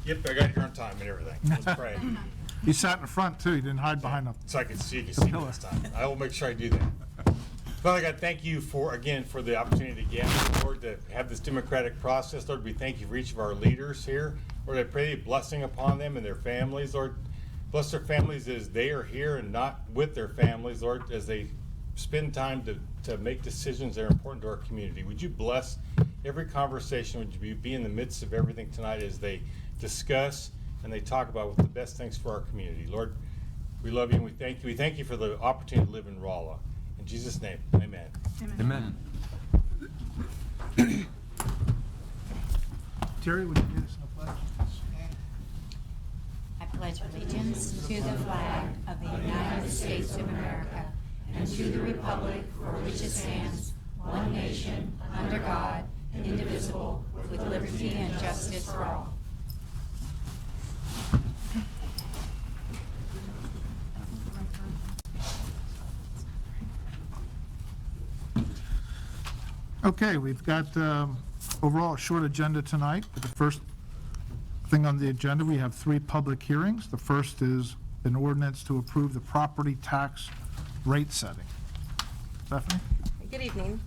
Yep, I got here on time and everything. Let's pray. You sat in the front, too. You didn't hide behind them. So I can see me this time. I will make sure I do that. Father God, thank you for the opportunity again, Lord, to have this democratic process. Lord, we thank you for each of our leaders here. Lord, I pray a blessing upon them and their families. Lord, bless their families as they are here and not with their families, Lord, as they spend time to make decisions that are important to our community. Would you bless every conversation? Would you be in the midst of everything tonight as they discuss and they talk about what the best things for our community? Lord, we love you and we thank you. We thank you for the opportunity to live in Rolla. In Jesus' name, amen. Amen. Terry, would you lead us in the pledge? I pledge allegiance to the flag of the United States of America and to the republic for which it stands, one nation, under God, indivisible, with liberty and justice for all. Okay, we've got overall a short agenda tonight. The first thing on the agenda, we have 3 public hearings. The first is an ordinance to approve the property tax rate setting. Stephanie? Good evening.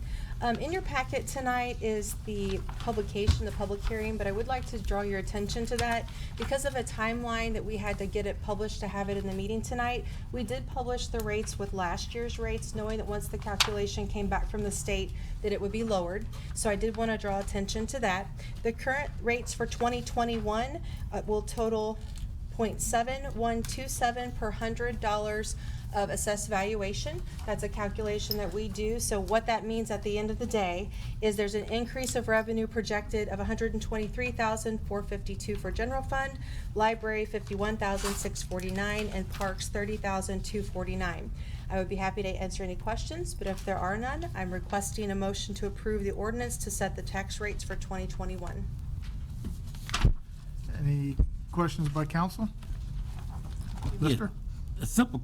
In your packet tonight is the publication, the public hearing, but I would like to draw your attention to that. Because of a timeline that we had to get it published to have it in the meeting tonight, we did publish the rates with last year's rates, knowing that once the calculation came back from the state that it would be lowered. So I did want to draw attention to that. The current rates for 2021 will total .7127 per $100 of assessed valuation. That's a calculation that we do. So what that means at the end of the day is there's an increase of revenue projected of $123,452 for general fund, library $51,649, and parks $30,249. I would be happy to answer any questions, but if there are none, I'm requesting a motion to approve the ordinance to set the tax rates for 2021. Any questions by council? Lister? A simple.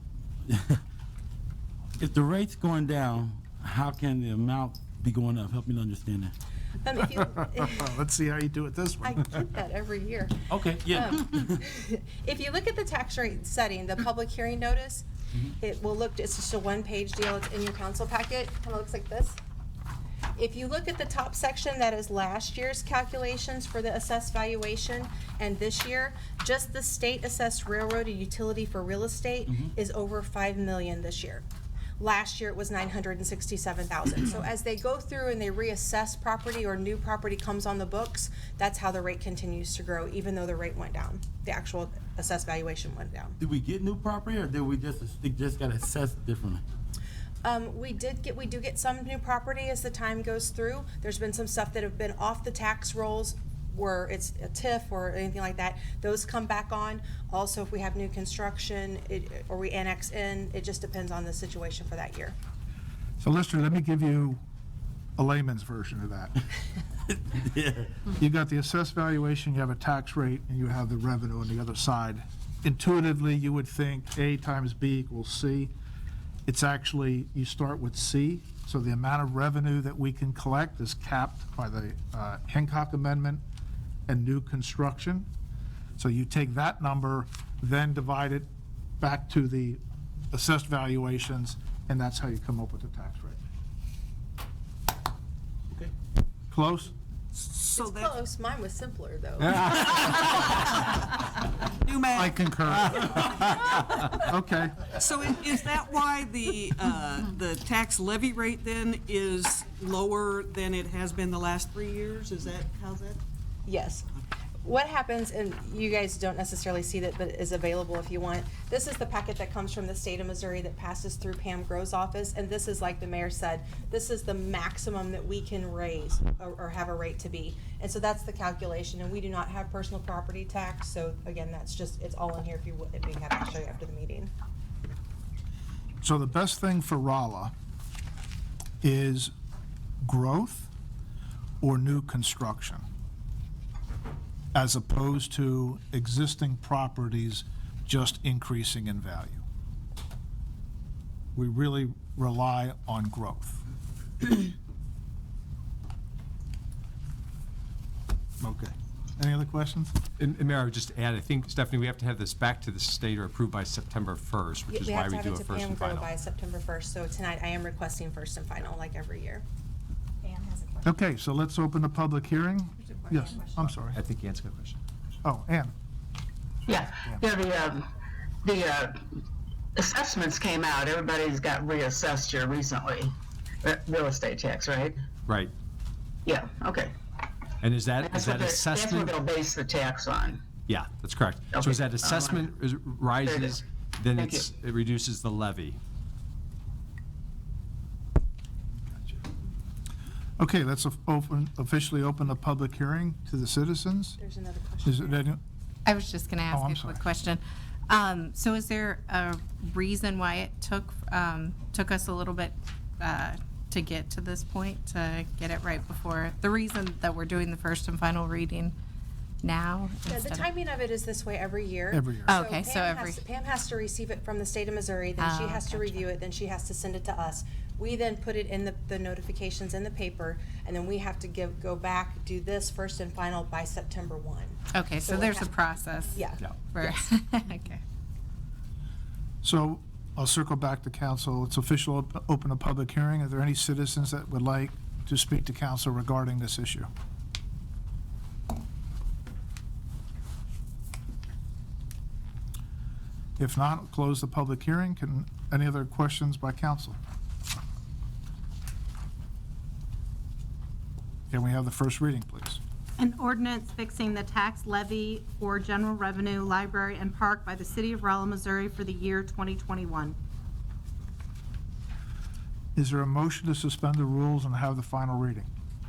If the rate's going down, how can the amount be going up? Help me to understand that. Let's see how you do it this I one. get that every year. Okay, yeah. If you look at the tax rate setting, the public hearing notice, it will look, it's just a one-page deal. It's in your council packet. Kind of looks like this. If you look at the top section, that is last year's calculations for the assessed valuation, and this year, just the state assessed railroad and utility for real estate is over $5 million this year. Last year it was $967,000. So as they go through and they reassess property or new property comes on the books, that's how the rate continues to grow, even though the rate went down. The actual assessed valuation went down. Did we get new property or did we just got assessed differently? We do get some new property as the time goes through. There's been some stuff that have been off the tax rolls where it's a TIF or anything like that. Those come back on. Also, if we have new construction or we annex in, it just depends on the situation for that year. So Lister, let me give you a layman's version of that. Yeah. You got the assessed valuation, you have a tax rate, and you have the revenue on the other side. Intuitively, you would think A times B equals C. It's actually, you start with C, so the amount of revenue that we can collect is capped by the Hancock Amendment and new construction. So you take that number, then divide it back to the assessed valuations, and that's how you come up with the tax rate. Okay. Close? So It's that close. Mine was simpler, though. new math. I concur. Okay. So is that why the tax levy rate then is lower than it has been the last 3 years? Is that how's that? Yes. What happens, and you guys don't necessarily see that, but is available if you want. This is the packet that comes from the state of Missouri that passes through Pam Grove's office, and this is, like the mayor said, this is the maximum that we can raise or have a rate to be. And so that's the calculation, and we do not have personal property tax, so again, that's just, it's all in here if we have to show you after the meeting. So the best thing for Rolla is growth or new construction, as opposed to existing properties just increasing in value. We really rely on growth. Okay. Any other questions? And Mayor, I would just add, I think, Stephanie, we have to have this back to the state or approved by September 1st, which is We why have to we have do it a to first Pam and Grow final. by September 1st, so tonight I am requesting first and final, like every year. Pam has a question. Okay, so let's open the public hearing. Yes, I'm sorry. I think Ann's got a question. Oh, Ann. Yeah, the assessments came out, everybody's got reassessed here recently, real estate tax, right? Right. Yeah, okay. And is that That's what assessment? they'll base the tax on. Yeah, that's correct. So Okay. as that assessment rises, then Thank it reduces the levy. Okay, let's officially open the public hearing to the citizens. There's another question. Is it any? I was just going to Oh, I'm ask a quick sorry. question. So is there a reason why it took us a little bit to get to this point, to get it right before? The reason that we're doing the first and final reading now? Yeah, the instead of- timing of it is this way every year. Every year. Oh, okay, so Pam has to receive it from the state of Missouri, then she Oh, has to gotcha. review it, then she has to send it to us. We then put it in the notifications in the paper, and then we have to go back, do this first and final by September 1. Okay, so we there's a have- process. Yeah. Yeah. for- Okay. So I'll circle back to council. It's official, open a public hearing. Are there any citizens that would like to speak to council regarding this issue? If not, I'll close the public hearing. Any other questions by council? Can we have the first reading, please? An ordinance fixing the tax levy for general revenue, library, and park by the city of Rolla, Missouri for the year 2021. Is there a motion to suspend the rules and have the final reading?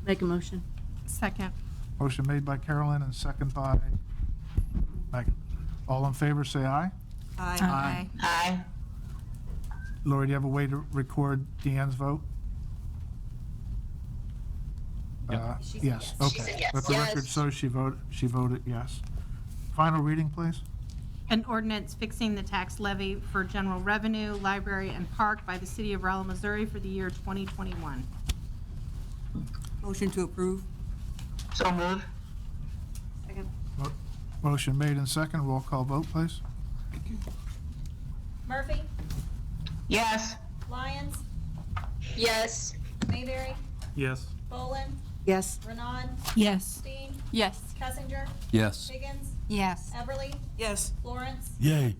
Make a motion. Second. Motion made by Carolyn and second by Megan. All in favor, say aye. Aye. Aye. Lori, do you have a way to record Deanne's vote? Yes, okay. Let the record show she voted yes. Final reading, please. An ordinance fixing the tax levy for general revenue, library, and park by the city of Rolla, Missouri for the year 2021. Motion to approve? So move. Second. Motion made and second. Roll call vote, please. Murphy, Yes. Lyons, Yes. Mayberry, Yes. Bolin, Yes. Renan, Yes. Steen, Yes. Kessinger, Yes. Higgins, Yes. Everly, Yes. Lawrence, Yay.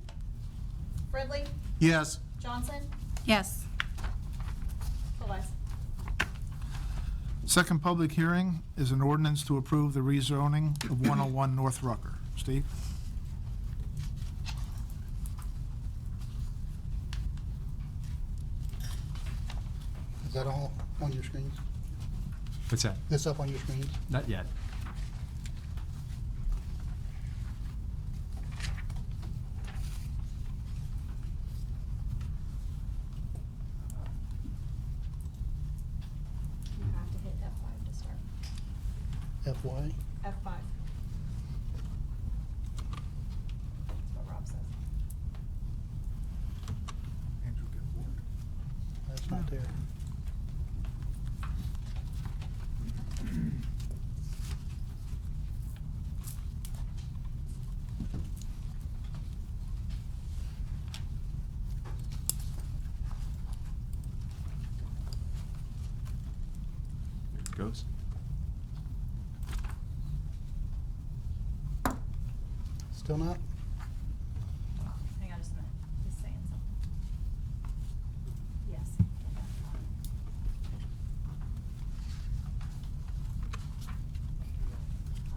Fridley, Yes. Johnson, Yes. 12 ayes. Second public hearing is an ordinance to approve the rezoning of 101 North Rucker. Steve? Is that all on your screens? What's that? This up on your screens? Not yet. You have to hit F5 to start. FY? F5. That's what Rob says. Andrew, get bored. That's not there. It goes. Still not? Hang on just a minute. He's saying something. Yes.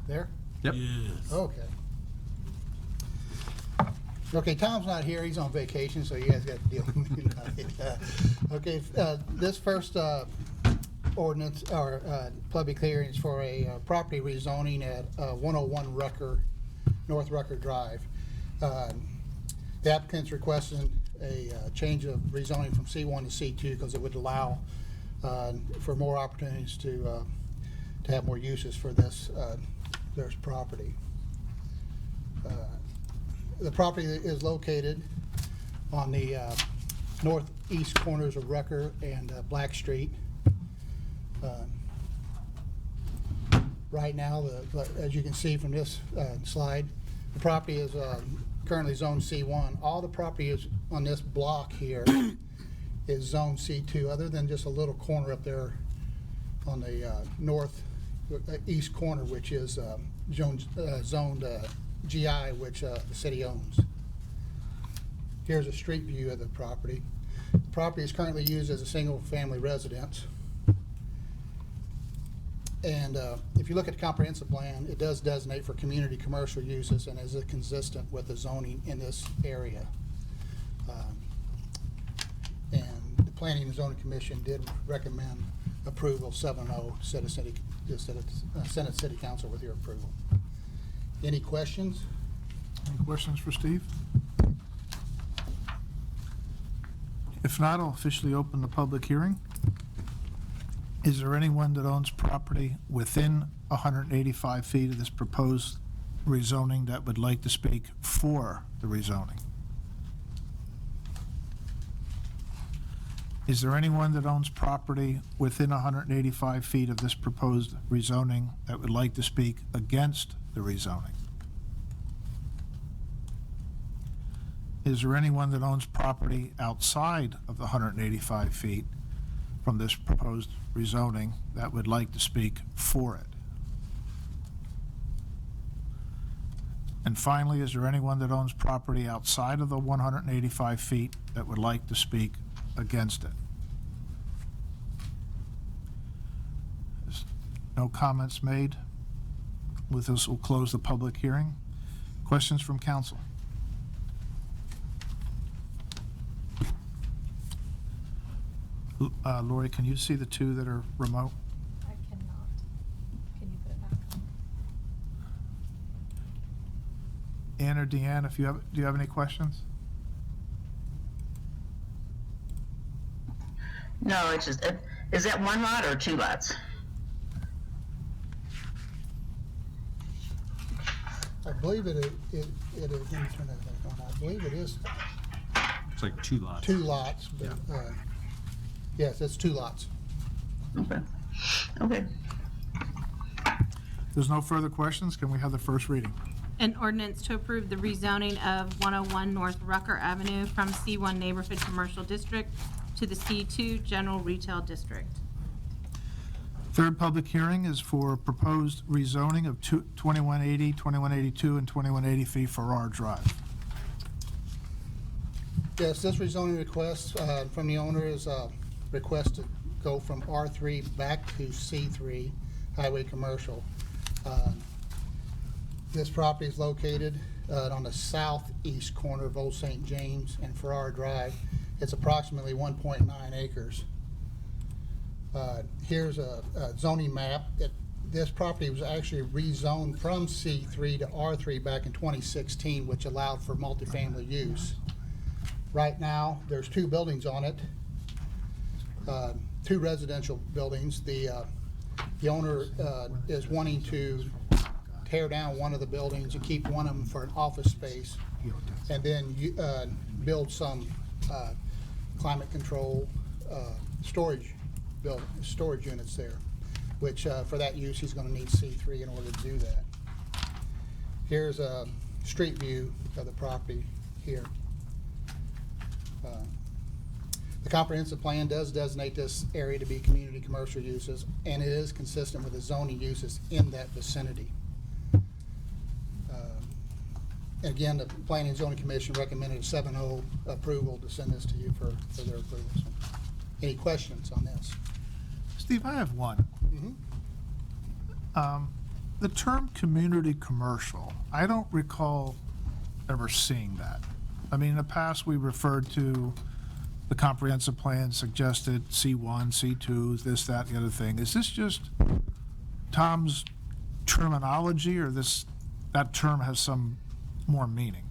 There? Yep. Yes. Okay. Okay, Tom's not here, he's on vacation, so you guys got to deal with me tonight. Okay, this first ordinance, or public hearing is for a property rezoning at 101 Rucker, North Rucker Drive. The applicant's requesting a change of rezoning from C1 to C2 because it would allow for more opportunities to have more uses for this property. The property is located on the northeast corners of Rucker and Black Street. right now, as you can see from this slide, the property is currently zone C1. All the property is on this block here is zone C2, other than just a little corner up there on the northeast corner, which is zoned GI, which the city owns. Here's a street view of the property. The property is currently used as a single-family residence. And if you look at the comprehensive plan, it does designate for community commercial uses and is consistent with the zoning in this area. And the Planning and Zoning Commission did recommend approval 7-0, Senate City Council with your approval. Any questions? Any questions for Steve? If not, I'll officially open the public hearing. Is there anyone that owns property within 185 feet of this proposed rezoning that would like to speak for the rezoning? Is there anyone that owns property within 185 feet of this proposed rezoning that would like to speak against the rezoning? Is there anyone that owns property outside of the 185 feet from this proposed rezoning that would like to speak for it? And finally, is there anyone that owns property outside of the 185 feet that would like to speak against it? There's no comments made. With this, we'll close the public hearing. Questions from council? Lori, can you see the two that are remote? I cannot. Can you put it back on? Ann or Deanne, do you have any questions? No, it's just, is that one lot or two lots? I believe it is, let me turn that back on. I believe it is It's like 2 lots. 2 lots, but, yes, it's 2 lots. Okay. Okay. There's no further questions. Can we have the first reading? An ordinance to approve the rezoning of 101 North Rucker Avenue from C1 Neighborhood Commercial District to the C2 General Retail District. Third public hearing is for proposed rezoning of 2180, 2182, and 2180 Ferraro Drive. Yes, this rezoning request from the owner is a request to go from R3 back to C3, Highway Commercial. This property is located on the southeast corner of Old St. James and Ferraro Drive. It's approximately 1.9 acres. Here's a zoning map. This property was actually rezoned from C3 to R3 back in 2016, which allowed for multifamily use. Right now, there's 2 buildings on it, 2 residential buildings. The owner is wanting to tear down one of the buildings and keep one of them for an office space, and then build some climate control storage units there, which for that use he's going to need C3 in order to do that. Here's a street view of the property here. The comprehensive plan does designate this area to be community commercial uses, and it is consistent with the zoning uses in that vicinity. Again, the Planning and Zoning Commission recommended a 7-0 approval to send this to you for their approval. So, any questions on this? Steve, I have one. The term community commercial, I don't recall ever seeing that. I mean, in the past, we referred to the comprehensive plan suggested C1, C2, this, that, the other thing. Is this just Tom's terminology, or that term has some more meaning?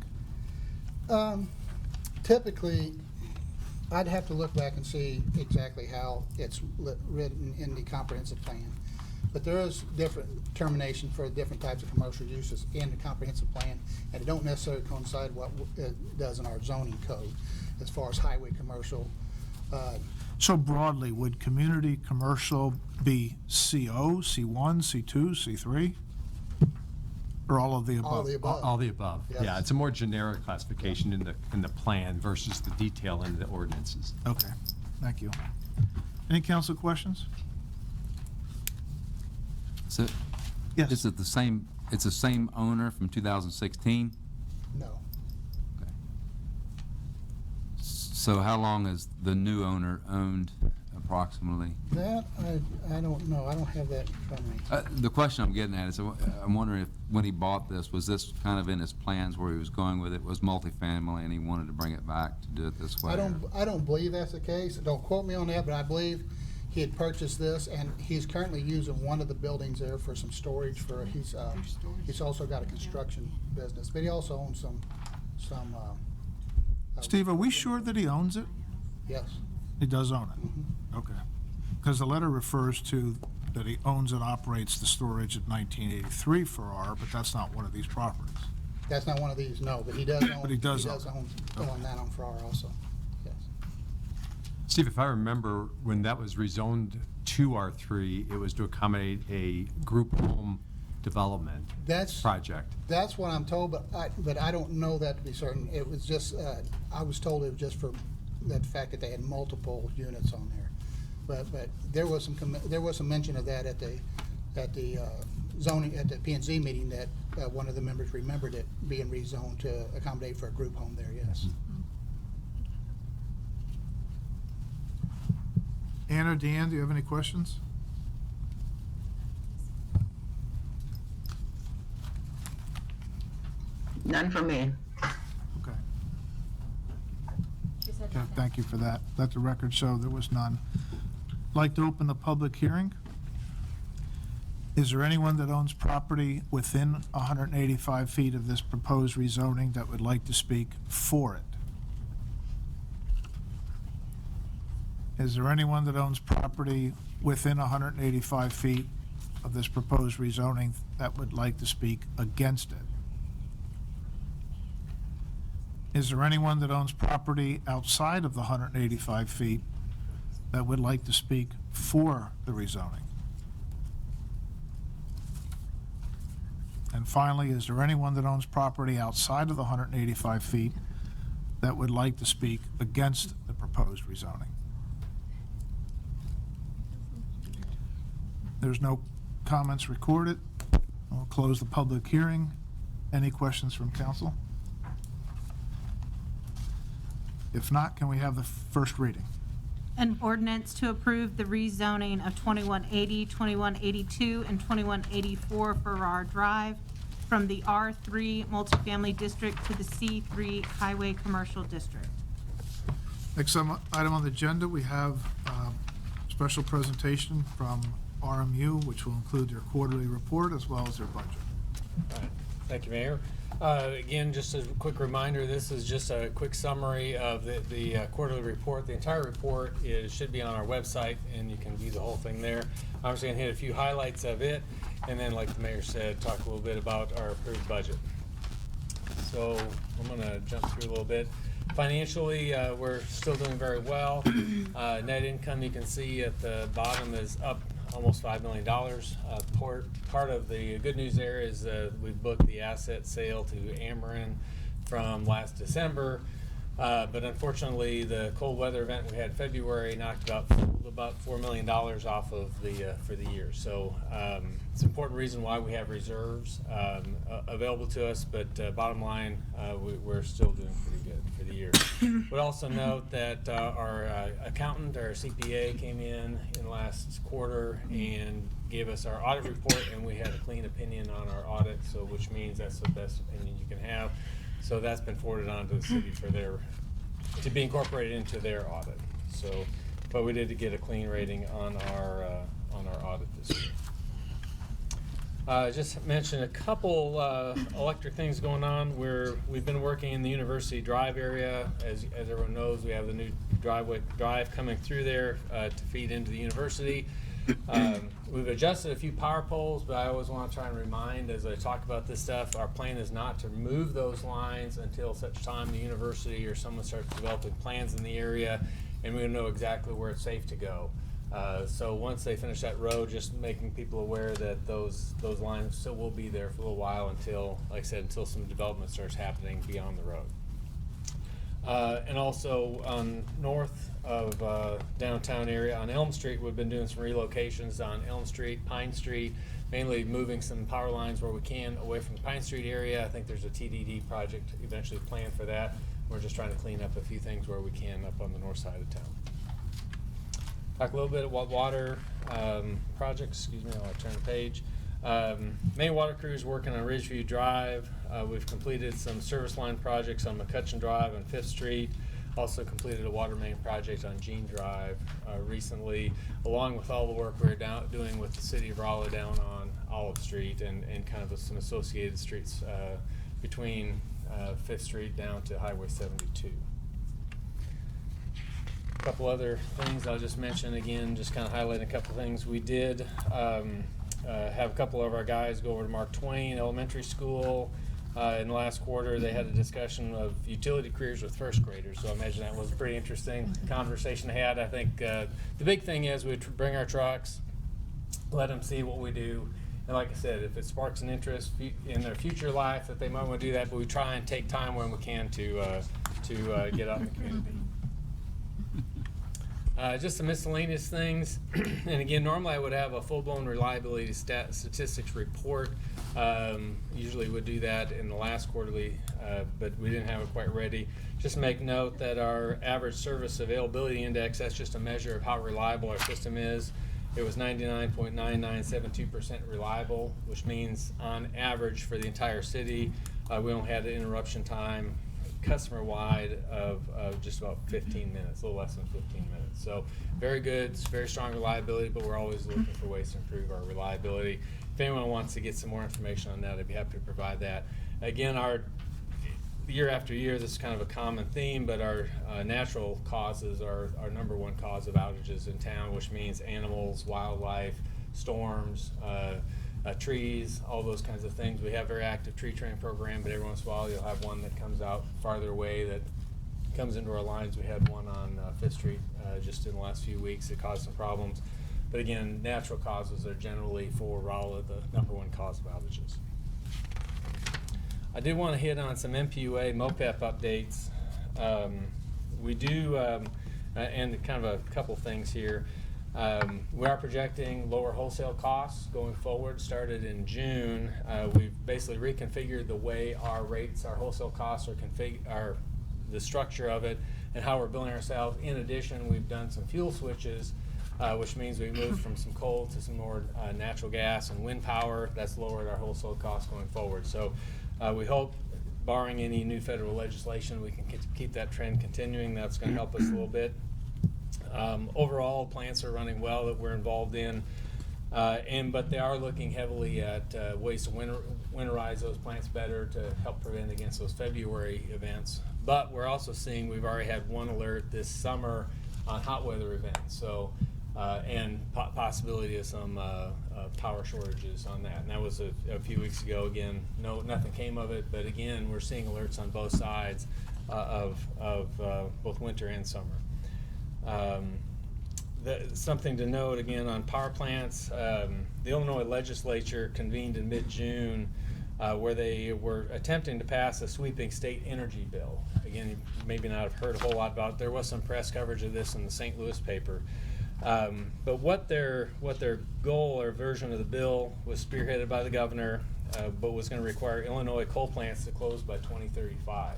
Typically, I'd have to look back and see exactly how it's written in the comprehensive plan. But there is different termination for different types of commercial uses in the comprehensive plan, and it don't necessarily coincide what it does in our zoning code as far as highway commercial. So broadly, would community commercial be CO, C1, C2, C3? Or all of the above? All of the above. All the above. Yes. Yeah, it's a more generic classification in the plan versus the detail in the ordinances. Okay, thank you. Any council questions? So, Yes. is it the same, it's the same owner from 2016? No. So how long has the new owner owned approximately? That, I don't know. I don't have that in front of me. The question I'm getting at is, I'm wondering if, when he bought this, was this kind of in his plans where he was going with it, was multifamily and he wanted to bring it back to do it this way? I don't believe that's the case. Don't quote me on that, but I believe he had purchased this, and he's currently using one of the buildings there for some storage for, he's also got a construction business, but he also owns some. Steve, are we sure that he owns it? Yes. He does own it? Okay. Because the letter refers to that he owns and operates the storage at 1983 Ferraro, but that's not one of these properties. That's not one of these, no, but he does own. But he does own that on Ferraro also, yes. Steve, if I remember, when that was rezoned to R3, it was to accommodate a group home development project. That's what I'm told, but I don't know that to be certain. It was just, I was told it was just for the fact that they had multiple units on there. But there was some mention of that at the zoning, at the P&Z meeting, that one of the members remembered it being rezoned to accommodate for a group home there, yes. Ann or Dan, do you have any questions? None for me. Okay. Okay, thank you for that. Let the record show there was none. Like to open the public hearing. Is there anyone that owns property within 185 feet of this proposed rezoning that would like to speak for it? Is there anyone that owns property within 185 feet of this proposed rezoning that would like to speak against it? Is there anyone that owns property outside of the 185 feet that would like to speak for the rezoning? And finally, is there anyone that owns property outside of the 185 feet that would like to speak against the proposed rezoning? There's no comments recorded. I'll close the public hearing. Any questions from council? If not, can we have the first reading? An ordinance to approve the rezoning of 2180, 2182, and 2184 Farrar Drive from the R3 multifamily district to the C3 highway commercial district. Next item on the agenda, we have a special presentation from RMU, which will include their quarterly report as well as their budget. All right. Thank you, Mayor. Again, just a quick reminder, this is just a quick summary of the quarterly report. The entire report should be on our website, and you can view the whole thing there. I'm just going to hit a few highlights of it, and then, like the mayor said, talk a little bit about our approved budget. So I'm going to jump through a little bit. Financially, we're still doing very well. Net income, you can see at the bottom, is up almost $5 million. Part of the good news there is we've booked the asset sale to Ameren from last December, but unfortunately the cold weather event we had in February knocked about $4 million off of for the year. So it's an important reason why we have reserves available to us, but bottom line, we're still doing pretty good for the year. Would also note that our accountant, our CPA, came in last quarter and gave us our audit report, and we had a clean opinion on our audit, so which means that's the best opinion you can have. So that's been forwarded on to the city for to be incorporated into their audit. So, but we did get a clean rating on our audit this year. Just mention a couple electric things going on. We've been working in the University Drive area. As everyone knows, we have the new drive coming through there to feed into the university. We've adjusted a few power poles, but I always want to try and remind, as I talk about this stuff, our plan is not to move those lines until such time the university or someone starts developing plans in the area and we know exactly where it's safe to go. So once they finish that road, just making people aware that those lines still will be there for a little while until, like I said, until some development starts happening beyond the road. And also on north of downtown area on Elm Street, we've been doing some relocations on Elm Street, Pine Street, mainly moving some power lines where we can away from the Pine Street area. I think there's a TDD project eventually planned for that. We're just trying to clean up a few things where we can up on the north side of town. Talk a little bit about water projects. Excuse me, I'll turn the page. Main water crews working on Ridgeview Drive. We've completed some service line projects on McCutcheon Drive and 5th Street. Also completed a water main project on Jean Drive recently, along with all the work we're doing with the city of Rolla down on Olive Street and kind of some associated streets between 5th Street down to Highway 72. A couple other things I'll just mention again, just kind of highlighting a couple things. We did have a couple of our guys go over to Mark Twain Elementary School. In the last quarter, they had a discussion of utility careers with first graders, so I imagine that was a pretty interesting conversation they had. I think the big thing is we bring our trucks, let them see what we do, and like I said, if it sparks an interest in their future life, that they might want to do that, but we try and take time when we can to get out in the community. Just some miscellaneous things, and again, normally I would have a full-blown reliability statistics report. Usually would do that in the last quarterly, but we didn't have it quite ready. Just make note that our average service availability index, that's just a measure of how reliable our system is. It was 99.9972% reliable, which means on average for the entire city, we only had an interruption time customer-wide of just about 15 minutes, a little less than 15 minutes. So very good, it's very strong reliability, but we're always looking for ways to improve our reliability. If anyone wants to get some more information on that, I'd be happy to provide that. Again, our year after year, this is kind of a common theme, but our natural causes are our #1 cause of outages in town, which means animals, wildlife, storms, trees, all those kinds of things. We have a very active tree trimming program, but every once in a while you'll have one that comes out farther away that comes into our lines. We had one on 5th Street just in the last few weeks that caused some problems. But again, natural causes are generally for Rolla the #1 cause of outages. I did want to hit on some MPUA MOPEP updates. We do, and kind of a couple things here. We are projecting lower wholesale costs going forward. Started in June. We've basically reconfigured the way our rates, our wholesale costs are the structure of it, and how we're billing ourselves. In addition, we've done some fuel switches, which means we moved from some coal to some more natural gas and wind power. That's lowered our wholesale costs going forward. So we hope, barring any new federal legislation, we can keep that trend continuing. That's going to help us a little bit. Overall, plants are running well that we're involved in, but they are looking heavily at ways to winterize those plants better to help prevent against those February events. But we're also seeing we've already had one alert this summer on hot weather events, so and possibility of some power shortages on that. And that was a few weeks ago. Again, nothing came of it, but again, we're seeing alerts on both sides of both winter and summer. Something to note again on power plants, the Illinois legislature convened in mid-June where they were attempting to pass a sweeping state energy bill. Again, you maybe not have heard a whole lot about it. There was some press coverage of this in the St. Louis paper. But what their goal or version of the bill was spearheaded by the governor, but was going to require Illinois coal plants to close by 2035.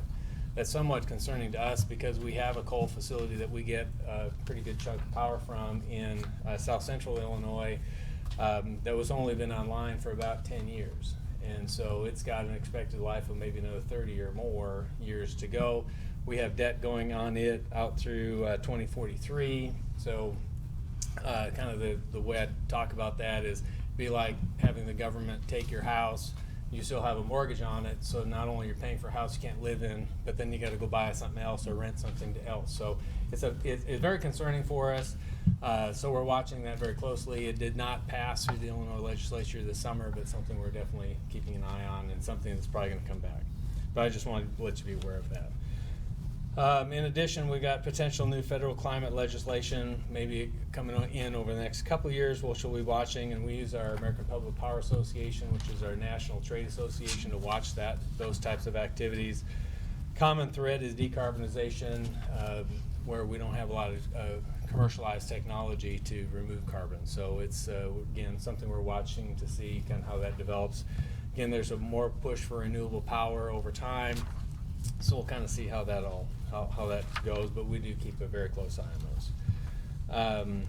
That's somewhat concerning to us because we have a coal facility that we get a pretty good chunk of power from in south central Illinois that was only been online for about 10 years. And so it's got an expected life of maybe another 30 or more years to go. We have debt going on it out through 2043. So kind of the way I talk about that is be like having the government take your house. You still have a mortgage on it, so not only you're paying for a house you can't live in, but then you got to go buy something else or rent something else. So it's very concerning for us. So we're watching that very closely. It did not pass through the Illinois legislature this summer, but something we're definitely keeping an eye on and something that's probably going to come back. But I just wanted to let you be aware of that. In addition, we got potential new federal climate legislation maybe coming in over the next couple of years, which we'll be watching, and we use our American Public Power Association, which is our national trade association, to watch those types of activities. Common thread is decarbonization, where we don't have a lot of commercialized technology to remove carbon. So it's, again, something we're watching to see kind of how that develops. Again, there's a more push for renewable power over time, so we'll kind of see how that goes, but we do keep a very close eye on those.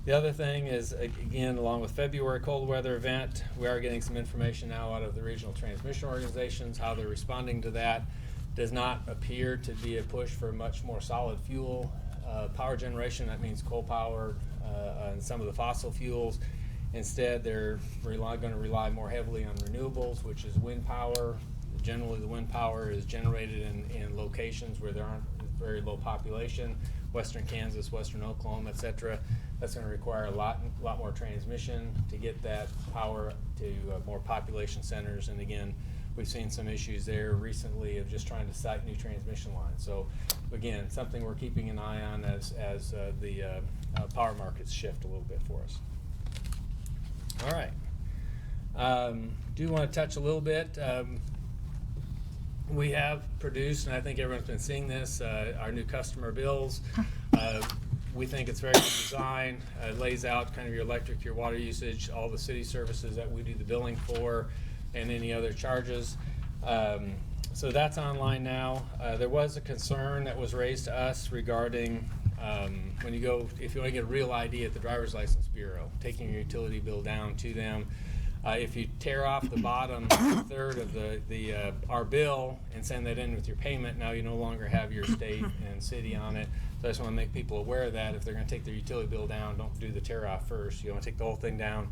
The other thing is, again, along with February cold weather event, we are getting some information now out of the regional transmission organizations, how they're responding to that. Does not appear to be a push for much more solid fuel power generation. That means coal power and some of the fossil fuels. Instead, they're going to rely more heavily on renewables, which is wind power. Generally, the wind power is generated in locations where there aren't very low population, western Kansas, western Oklahoma, etc. That's going to require a lot more transmission to get that power to more population centers. And again, we've seen some issues there recently of just trying to site new transmission lines. So again, something we're keeping an eye on as the power markets shift a little bit for us. All right. Do want to touch a little bit. We have produced, and I think everyone's been seeing this, our new customer bills. We think it's very good design. It lays out kind of your electric, your water usage, all the city services that we do the billing for, and any other charges. So that's online now. There was a concern that was raised to us regarding when you go, if you want to get a real ID at the Driver's License Bureau, taking your utility bill down to them. If you tear off the bottom third of our bill and send that in with your payment, now you no longer have your state and city on it. So I just want to make people aware of that. If they're going to take their utility bill down, don't do the tear off first. You want to take the whole thing down.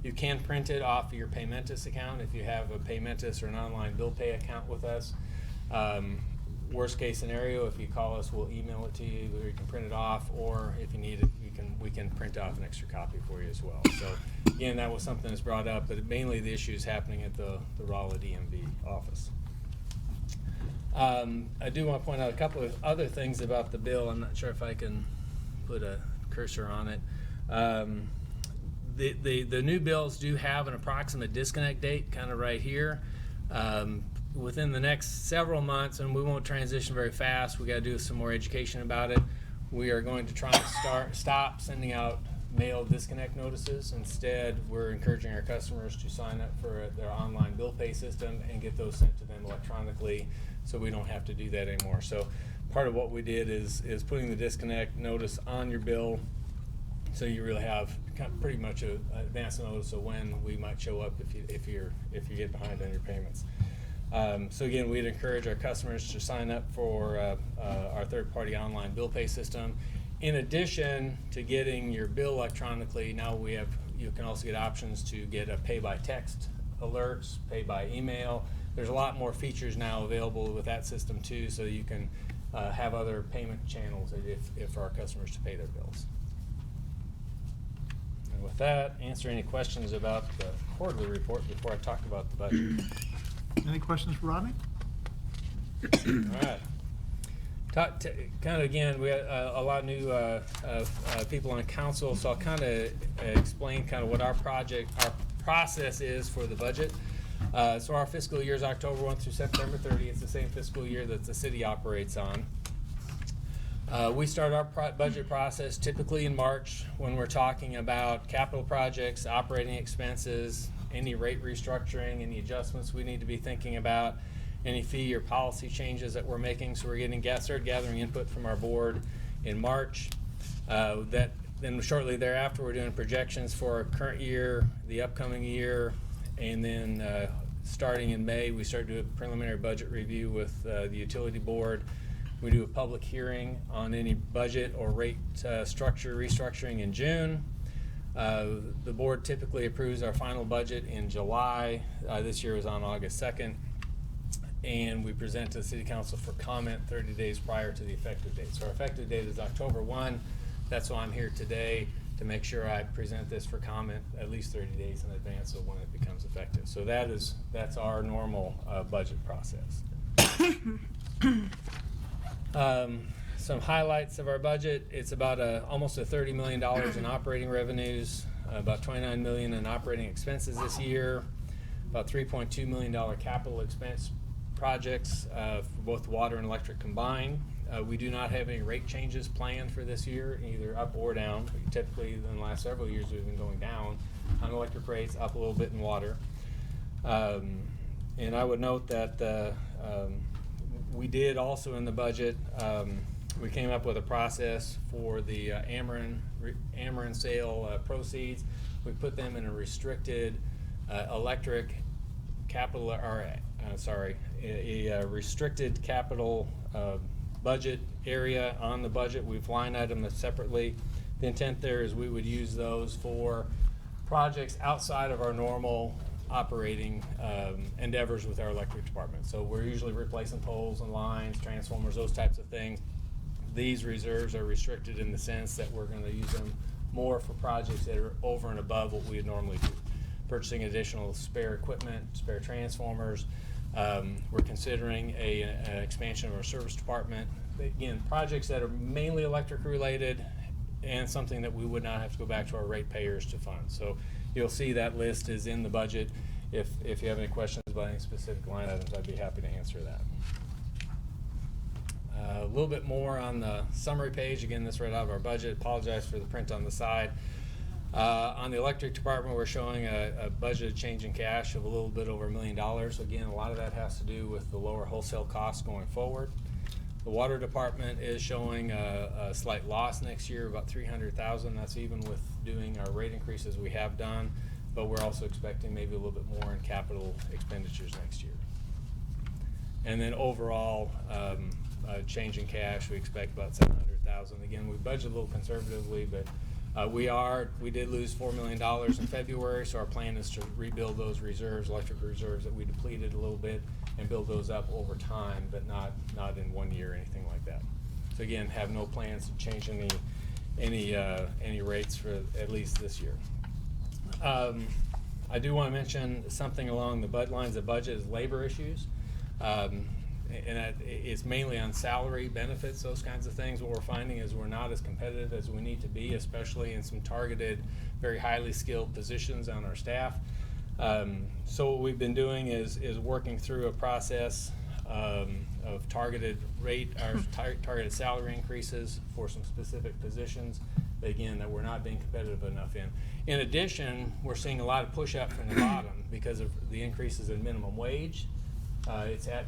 You can print it off of your Paymentus account if you have a Paymentus or an online bill pay account with us. Worst case scenario, if you call us, we'll email it to you, or you can print it off, or if you need it, we can print off an extra copy for you as well. So again, that was something that's brought up, but mainly the issue is happening at the Rolla DMV office. I do want to point out a couple of other things about the bill. I'm not sure if I can put a cursor on it. The new bills do have an approximate disconnect date, kind of right here. Within the next several months, and we won't transition very fast, we got to do some more education about it. We are going to try and stop sending out mail disconnect notices. Instead, we're encouraging our customers to sign up for their online bill pay system and get those sent to them electronically, so we don't have to do that anymore. So part of what we did is putting the disconnect notice on your bill, so you really have pretty much an advance notice of when we might show up if you get behind on your payments. So again, we'd encourage our customers to sign up for our third-party online bill pay system. In addition to getting your bill electronically, now you can also get options to get a pay by text alerts, pay by email. There's a lot more features now available with that system too, so you can have other payment channels if for our customers to pay their bills. And with that, answer any questions about the quarterly report before I talk about the budget. Any questions for Rodney? All right. Kind of again, we had a lot of new people on council, so I'll kind of explain kind of what our process is for the budget. So our fiscal year is October 1 through September 30. It's the same fiscal year that the city operates on. We start our budget process typically in March when we're talking about capital projects, operating expenses, any rate restructuring, any adjustments we need to be thinking about, any fee or policy changes that we're making. So we're started gathering input from our board in March. Then shortly thereafter, we're doing projections for our current year, the upcoming year, and then starting in May, we start doing a preliminary budget review with the utility board. We do a public hearing on any budget or rate structure restructuring in June. The board typically approves our final budget in July. This year was on August 2nd. And we present to the city council for comment 30 days prior to the effective date. So our effective date is October 1. That's why I'm here today, to make sure I present this for comment at least 30 days in advance of when it becomes effective. So that's our normal budget process. Some highlights of our budget, it's about almost $30 million in operating revenues, about $29 million in operating expenses this year, about $3.2 million capital expense projects for both water and electric combined. We do not have any rate changes planned for this year, either up or down. Typically, in the last several years, we've been going down on electric rates, up a little bit in water. And I would note that we did also in the budget, we came up with a process for the Ameren sale proceeds. We put them in a restricted electric capital, a restricted capital budget area on the budget. We've line item them separately. The intent there is we would use those for projects outside of our normal operating endeavors with our electric department. So we're usually replacing poles and lines, transformers, those types of things. These reserves are restricted in the sense that we're going to use them more for projects that are over and above what we would normally do. Purchasing additional spare equipment, spare transformers. We're considering an expansion of our service department. Again, projects that are mainly electric related and something that we would not have to go back to our ratepayers to fund. So you'll see that list is in the budget. If you have any questions about any specific line items, I'd be happy to answer that. A little bit more on the summary page. Again, this right out of our budget. Apologize for the print on the side. On the electric department, we're showing a budgeted change in cash of a little bit over $1 million. Again, a lot of that has to do with the lower wholesale costs going forward. The water department is showing a slight loss next year, about $300,000. That's even with doing our rate increases we have done, but we're also expecting maybe a little bit more in capital expenditures next year. And then overall, change in cash, we expect about $700,000. Again, we budget a little conservatively, but we did lose $4 million in February, so our plan is to rebuild those reserves, electric reserves that we depleted a little bit, and build those up over time, but not in 1 year or anything like that. So again, have no plans to change any rates for at least this year. I do want to mention something along the lines of budget is labor issues. And it's mainly on salary, benefits, those kinds of things. What we're finding is we're not as competitive as we need to be, especially in some targeted, very highly skilled positions on our staff. So what we've been doing is working through a process of targeted targeted salary increases for some specific positions, again, that we're not being competitive enough in. In addition, we're seeing a lot of push up from the bottom because of the increases in minimum wage.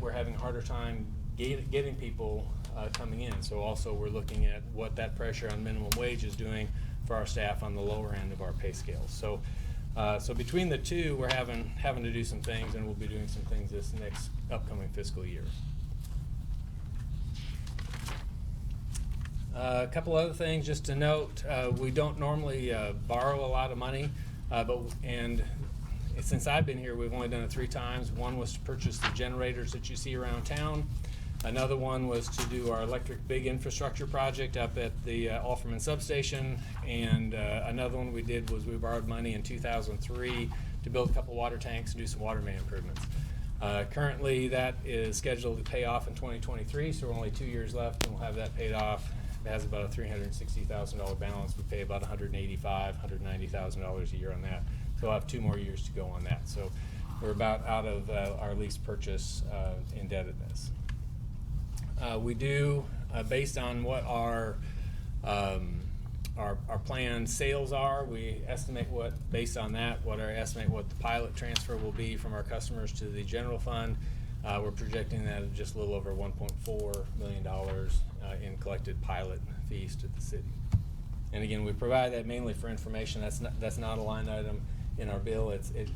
We're having a harder time getting people coming in. So also we're looking at what that pressure on minimum wage is doing for our staff on the lower end of our pay scale. So between the two, we're having to do some things, and we'll be doing some things this next upcoming fiscal year. A couple other things just to note. We don't normally borrow a lot of money, and since I've been here, we've only done it 3 times. One was to purchase the generators that you see around town. Another one was to do our electric big infrastructure project up at the Alferman substation. And another one we did was we borrowed money in 2003 to build a couple water tanks and do some water main improvements. Currently, that is scheduled to pay off in 2023, so we're only 2 years left, and we'll have that paid off. It has about a $360,000 balance. We pay about $185,000, $190,000 a year on that. So we'll have 2 more years to go on that. So we're about out of our lease purchase indebtedness. We do, based on what our planned sales are, we estimate based on that, what the pilot transfer will be from our customers to the general fund. We're projecting that at just a little over $1.4 million in collected pilot fees to the city. And again, we provide that mainly for information. That's not a line item in our bill.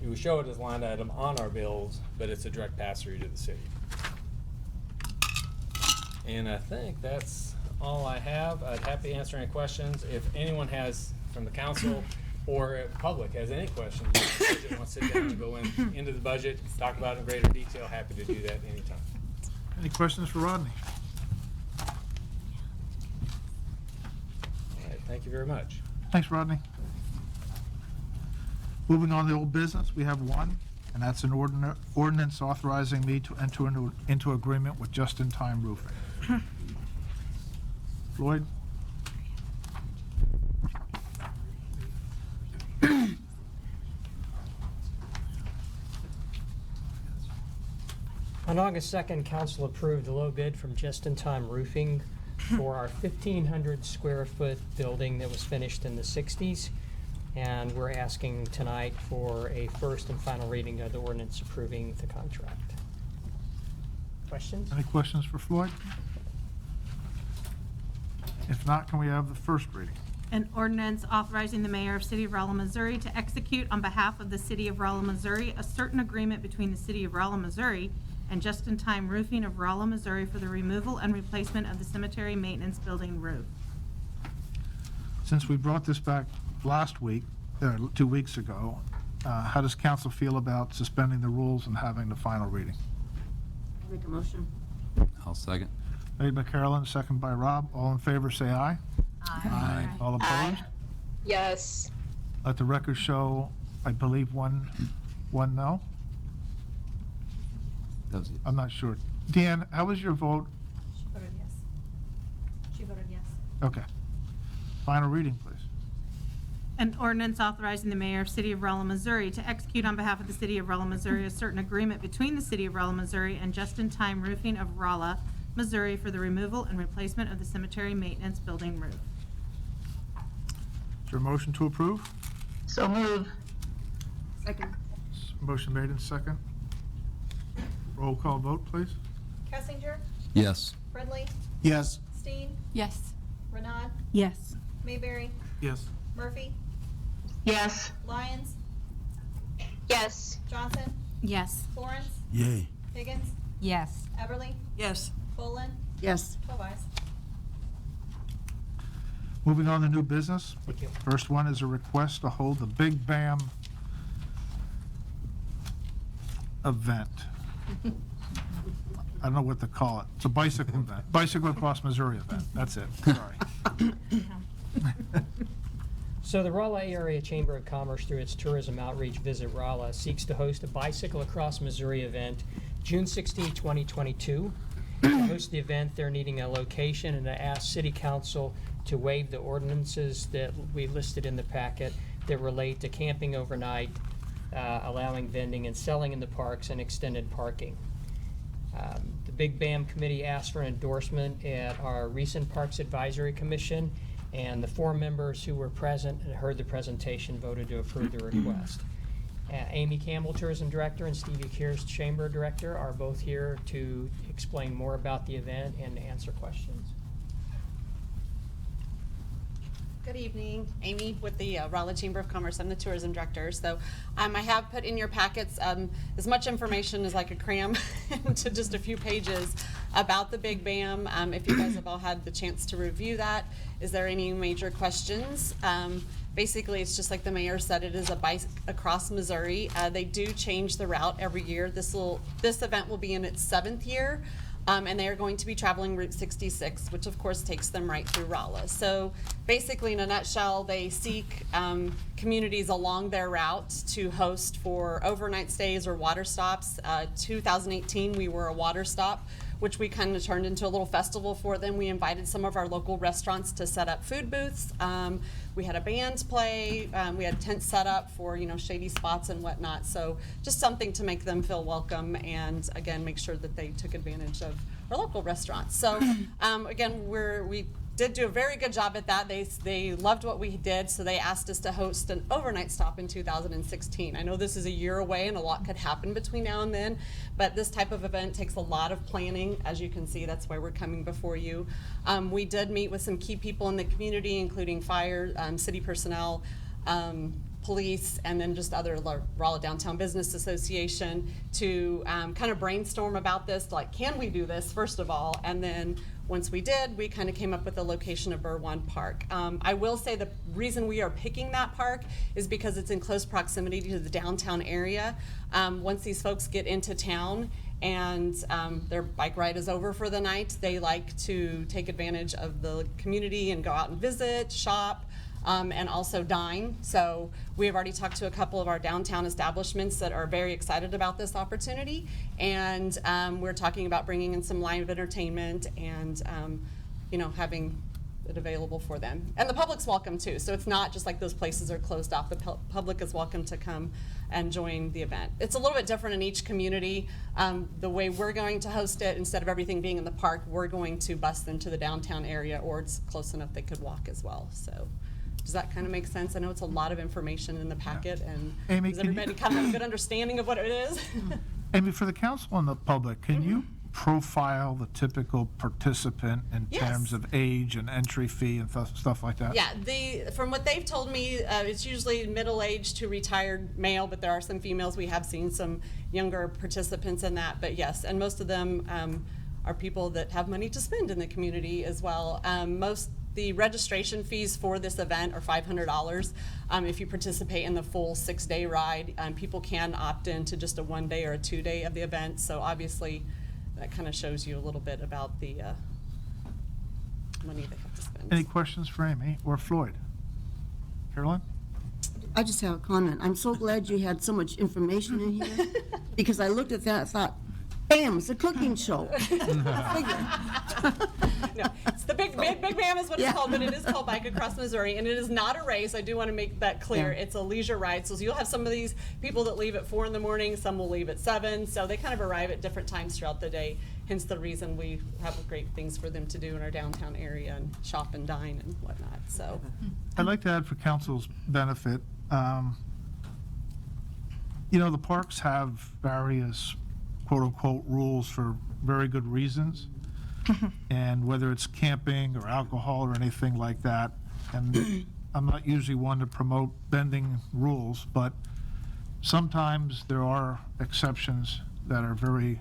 We show it as a line item on our bills, but it's a direct pass-through to the city. And I think that's all I have. I'd happy to answer any questions. If anyone has, from the council or public, has any questions, wants to sit down and go into the budget, talk about it in greater detail, happy to do that anytime. Any questions for Rodney? All right, thank you very much. Thanks, Rodney. Moving on to old business, we have one, and that's an ordinance authorizing me to enter into agreement with Just-in-Time Roofing. Floyd? On August 2nd, council approved the low bid from Just in Time Roofing for our 1,500 square foot building that was finished in the 60s. And we're asking tonight for a first and final reading of the ordinance approving the contract. Questions? Any questions for Floyd? If not, can we have the first reading? An ordinance authorizing the mayor of City of Rolla, Missouri to execute on behalf of the City of Rolla, Missouri, a certain agreement between the City of Rolla, Missouri and Just in Time Roofing of Rolla, Missouri for the removal and replacement of the cemetery maintenance building roof. Since we brought this back last week, 2 weeks ago, how does council feel about suspending the rules and having the final reading? Make a motion. I'll second. Made by Carolyn, second by Rob. All in favor, say aye. Aye. All opposed? Yes. Let the record show, I believe, one no? That was it. I'm not sure. Dan, how was your vote? She voted yes. She voted yes. Okay. Final reading, please. An ordinance authorizing the mayor of City of Rolla, Missouri to execute on behalf of the City of Rolla, Missouri a certain agreement between the City of Rolla, Missouri and Just in Time Roofing of Rolla, Missouri for the removal and replacement of the cemetery maintenance building roof. Is there a motion to approve? So move. Second. Motion made and second. Roll call vote, please. Kessinger, Yes. Fredley, Yes. Steen, Yes. Renaud, Yes. Mayberry, Yes. Murphy, Yes. Lyons, Yes. Johnson, Yes. Florence, Yay. Higgins, Yes. Everly, Yes. Bolin, Yes. 12 ayes. Moving on to new business. Thank you. First one is a request to hold the Big Bam event. I don't know what to call it. It's a bicycle event, bicycle across Missouri event. That's it. Sorry. So the Rolla Area Chamber of Commerce, through its Tourism Outreach Visit Rolla, seeks to host a Bicycle Across Missouri event June 16, 2022. To host the event, they're needing a location and to ask City Council to waive the ordinances that we listed in the packet that relate to camping overnight, allowing vending and selling in the parks, and extended parking. The Big Bam Committee asked for an endorsement at our recent Parks Advisory Commission, and the 4 members who were present and heard the presentation voted to approve the request. Amy Campbell, Tourism Director, and Stevie Kears, Chamber Director, are both here to explain more about the event and answer questions. Good evening, Amy with the Rolla Chamber of Commerce. I'm the Tourism Director. So I have put in your packets as much information as I could cram into just a few pages about the Big Bam. If you guys have all had the chance to review that, is there any major questions? Basically, it's just like the mayor said, it is a bike across Missouri. They do change the route every year. This event will be in its 7th year. And they are going to be traveling Route 66, which of course takes them right through Rolla. So basically, in a nutshell, they seek communities along their route to host for overnight stays or water stops. 2018, we were a water stop, which we kind of turned into a little festival for them. We invited some of our local restaurants to set up food booths. We had a band play. We had tents set up for, shady spots and whatnot. So just something to make them feel welcome and, again, make sure that they took advantage of our local restaurants. So, again, we did do a very good job at that. They loved what we did, so they asked us to host an overnight stop in 2016. I know this is a year away and a lot could happen between now and then, but this type of event takes a lot of planning. As you can see, that's why we're coming before you. We did meet with some key people in the community, including fire, city personnel, police, and then just other Rolla Downtown Business Association to kind of brainstorm about this, like, can we do this, first of all, and then once we did, we kind of came up with the location of Burwan Park. I will say the reason we are picking that park is because it's in close proximity to the downtown area. Once these folks get into town and their bike ride is over for the night, they like to take advantage of the community and go out and visit, shop, and also dine. So we have already talked to a couple of our downtown establishments that are very excited about this opportunity, and we're talking about bringing in some live entertainment and having it available for them. And the public's welcome too, so it's not just like those places are closed off. The public is welcome to come and join the event. It's a little bit different in each community. The way we're going to host it, instead of everything being in the park, we're going to bus them to the downtown area, or it's close enough they could walk as well. So does that kind of make sense? I know it's a lot of information in the packet, and Amy, does can you- everybody kind of have a good understanding of what it is? Amy, for the council and the public, can you profile the typical participant in Yes. terms of age and entry fee and stuff like that? Yeah, from what they've told me, it's usually middle-aged to retired male, but there are some females. We have seen some younger participants in that, but yes, and most of them are people that have money to spend in the community as well. The registration fees for this event are $500. If you participate in the full 6-day ride, people can opt in to just a 1-day or a 2-day of the event, so obviously that kind of shows you a little bit about the money they have to spend. Any questions for Amy or Floyd? Carolyn? I just have a comment. I'm so glad you had so much information in here, because I looked at that and thought, bam, it's a cooking show. No, it's the Big Bam is what it's called, but it is called Bike Across Missouri, and it is not a race. I do want to make that clear. Yeah. It's a leisure ride, so you'll have some of these people that leave at 4 in the morning, some will leave at 7, so they kind of arrive at different times throughout the day, hence the reason we have great things for them to do in our downtown area and shop and dine and whatnot, so. I'd like to add for council's benefit, the parks have various quote-unquote rules for very good reasons. And whether it's camping or alcohol or anything like that, and I'm not usually one to promote bending rules, but sometimes there are exceptions that are very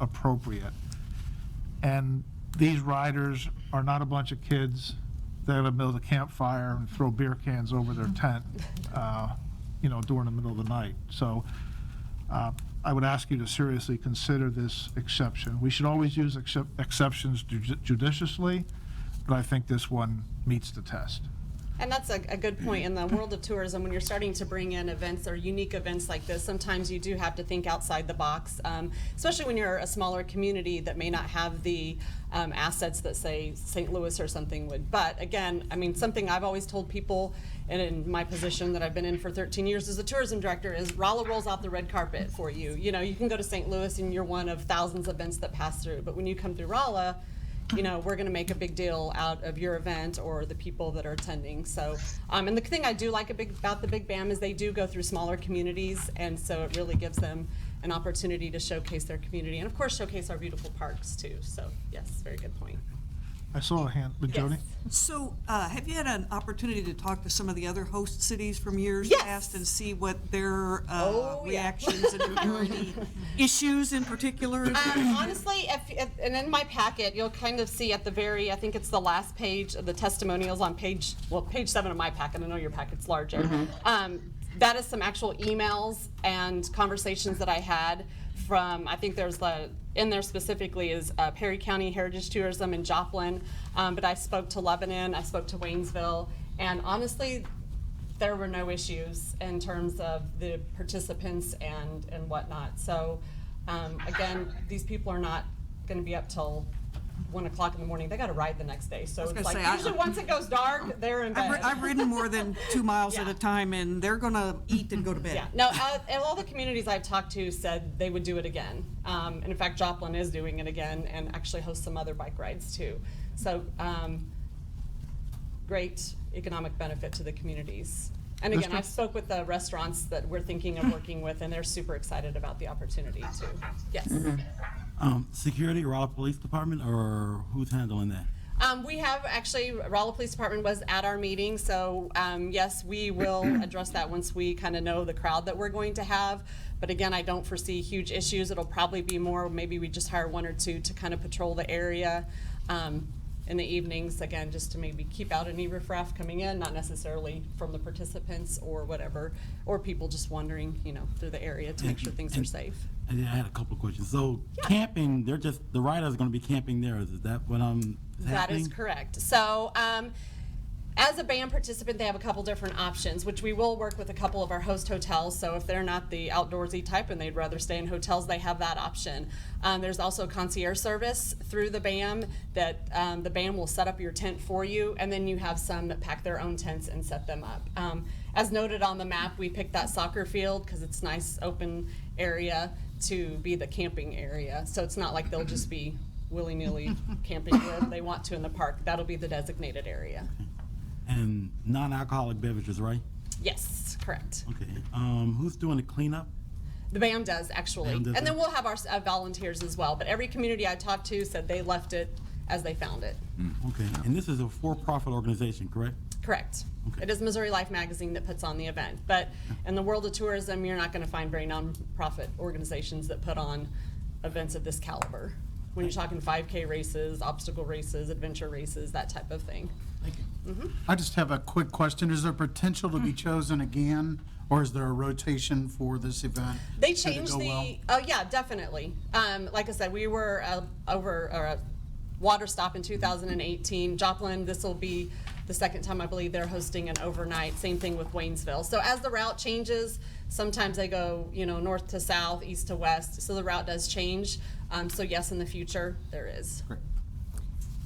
appropriate. And these riders are not a bunch of kids that will build a campfire and throw beer cans over their tent, during the middle of the night. So I would ask you to seriously consider this exception. We should always use exceptions judiciously, but I think this one meets the test. And that's a good point. In the world of tourism, when you're starting to bring in events or unique events like this, sometimes you do have to think outside the box, especially when you're a smaller community that may not have the assets that, say, St. Louis or something would. But again, something I've always told people, and in my position that I've been in for 13 years as a tourism director, is Rolla rolls out the red carpet for you. You can go to St. Louis and you're one of thousands of events that pass through. But when you come through Rolla, we're going to make a big deal out of your event or the people that are attending. So, and the thing I do like about the Big Bam is they do go through smaller communities, and so it really gives them an opportunity to showcase their community and, of course, showcase our beautiful parks too. So, yes, very good point. I saw a hand, but Jody? So, have you had an opportunity to talk to some of the other host cities from years Yes. past and see what their Yeah. reactions and if there are any issues in particular? Honestly, and in my packet, you'll kind of see at the very, I think it's the last page of the testimonials on page 7 of my packet. I know your packet's larger. That is some actual emails and conversations that I had from, I think there's in there specifically is Perry County Heritage Tourism in Joplin, but I spoke to Lebanon, I spoke to Waynesville, and honestly, there were no issues in terms of the participants and whatnot. So again, these people are not going to be up till 1 o'clock in the morning. They got to ride the next day. So it's like usually once it goes dark, they're in bed. I've ridden more than 2 miles at a time, and they're going to eat and go to bed. Yeah. No, all the communities I've talked to said they would do it again. And in fact, Joplin is doing it again and actually hosts some other bike rides too. So great economic benefit to the communities. And again, I spoke with the restaurants that we're thinking of working with, and they're super excited about the opportunity too. Yes. Security, Rolla Police Department, or who's handling that? We have actually, Rolla Police Department was at our meeting, so yes, we will address that once we kind of know the crowd that we're going to have. But again, I don't foresee huge issues. It'll probably be more, maybe we just hire 1 or 2 to kind of patrol the area in the evenings, again, just to maybe keep out any riffraff coming in, not necessarily from the participants or whatever, or people just wandering, through the area to make sure things are safe. And then I had a couple of questions. So camping, the riders are going to be camping there. Is that what I'm happening? That is correct. So As a band participant, they have a couple different options, which we will work with a couple of our host hotels. So if they're not the outdoorsy type and they'd rather stay in hotels, they have that option. There's also concierge service through the BAM that the BAM will set up your tent for you, and then you have some that pack their own tents and set them up. As noted on the map, we picked that soccer field because it's nice open area to be the camping area. So it's not like they'll just be willy-nilly camping wherever they want to in the park. That'll be the designated area. And non-alcoholic beverages, right? Yes, correct. Okay. Who's doing the cleanup? The BAM does, actually. BAM does And then that? we'll have our volunteers as well. But every community I talked to said they left it as they found it. Okay. And this is a for-profit organization, correct? Correct. It is Missouri Life Magazine that puts on the event. But in the world of tourism, you're not going to find very nonprofit organizations that put on events of this caliber. When you're talking 5K races, obstacle races, adventure races, that type of thing. I just have a quick question. Is there potential to be chosen again, or is there a rotation for this event? They Should it changed go the, well? oh yeah, definitely. Like I said, we were over Water Stop in 2018. Joplin, this will be the second time I believe they're hosting an overnight. Same thing with Waynesville. So as the route changes, sometimes they go, north to south, east to west. So the route does change. So yes, in the future, there is.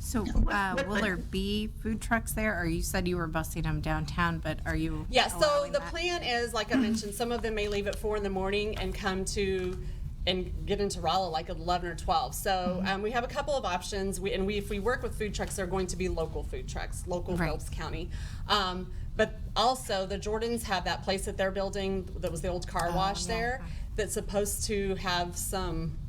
So will there be food trucks there? Or you said you were busing them downtown, but are you? Yeah, so allowing the that? plan is, like I mentioned, some of them may leave at 4 in the morning and come to and get into Rolla like at 11 or 12. So we have a couple of options. If we work with food trucks, they're going to be local food trucks, local Phelps County. But also the Jordans have that place that they're building that was the old car wash there that's supposed to have some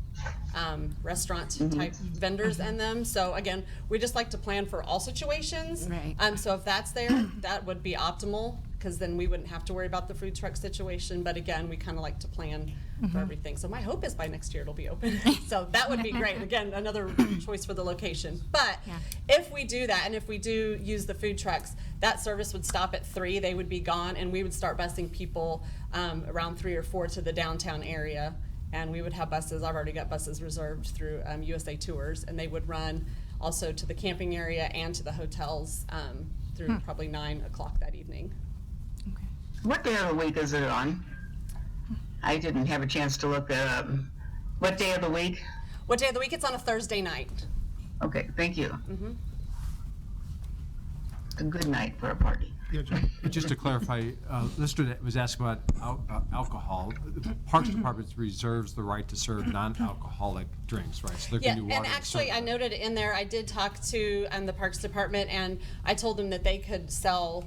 restaurant type vendors in them. So again, we just like to plan for all situations. Right. So if that's there, that would be optimal, because then we wouldn't have to worry about the food truck situation. But again, we kind of like to plan for everything. So my hope is by next year it'll be open. So that would be great. Again, another choice for the location. But if we do that, and if we do use the food trucks, that service would stop at 3. They would be gone, and we would start busing people around 3 or 4 to the downtown area. And we would have buses. I've already got buses reserved through USA Tours, and they would run also to the camping area and to the hotels through probably 9 o'clock that evening. What day of the week is it on? I didn't have a chance to look that up. What day of the week? What day of the week? It's on a Thursday night. Okay, thank you. A good night for a party. Just to clarify, Lister was asking about alcohol. The Parks Department reserves the right to serve non-alcoholic drinks, right? So there Yeah, can be and water actually, served. I noted in there, I did talk to the Parks Department, and I told them that they could sell,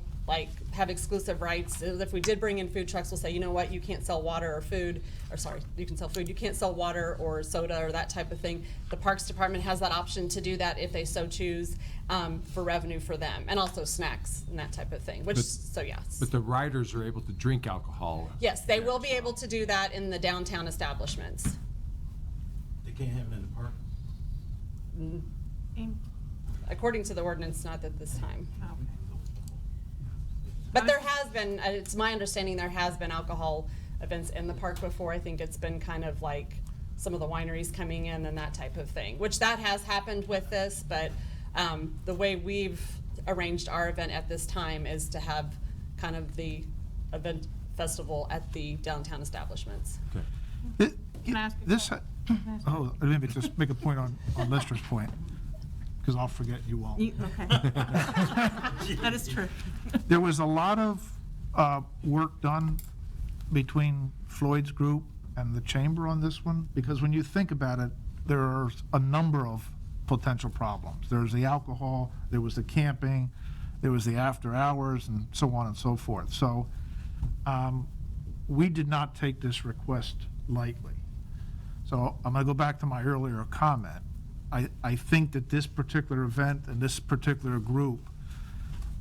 have exclusive rights. If we did bring in food trucks, we'll say, you know what, you can't sell water or food, or sorry, you can sell food, you can't sell water or soda or that type of thing. The Parks Department has that option to do that if they so choose, for revenue for them, and also snacks and that type of thing, so yes. But the riders are able to drink alcohol. Yes, they will be able to do that in the downtown establishments. They can't have it in the park? According to the ordinance, not at this time. But there has been, it's my understanding there has been alcohol events in the park before. I think it's been kind of like some of the wineries coming in and that type of thing, which that has happened with this, but the way we've arranged our event at this time is to have kind of the event festival at the downtown establishments. Can I ask let me just make a point on Lester's point, because I'll forget you won't. Okay. That is true. There was a lot of work done between Floyd's group and the chamber on this one, because when you think about it, there are a number of potential problems. There's the alcohol, there was the camping, there was the after hours, and so on and so forth. So we did not take this request lightly. So I'm going to go back to my earlier comment. I think that this particular event and this particular group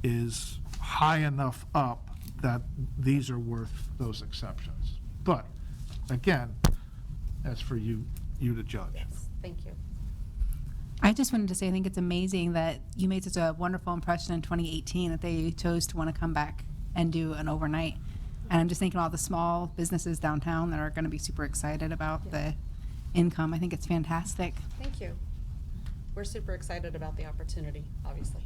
is high enough up that these are worth those exceptions. But again, that's for you to judge. Yes, thank you. I just wanted to say I think it's amazing that you made such a wonderful impression in 2018 that they chose to want to come back and do an overnight. And I'm just thinking of all the small businesses downtown that are going to be super excited about the income. I think it's fantastic. Thank you. We're super excited about the opportunity, obviously.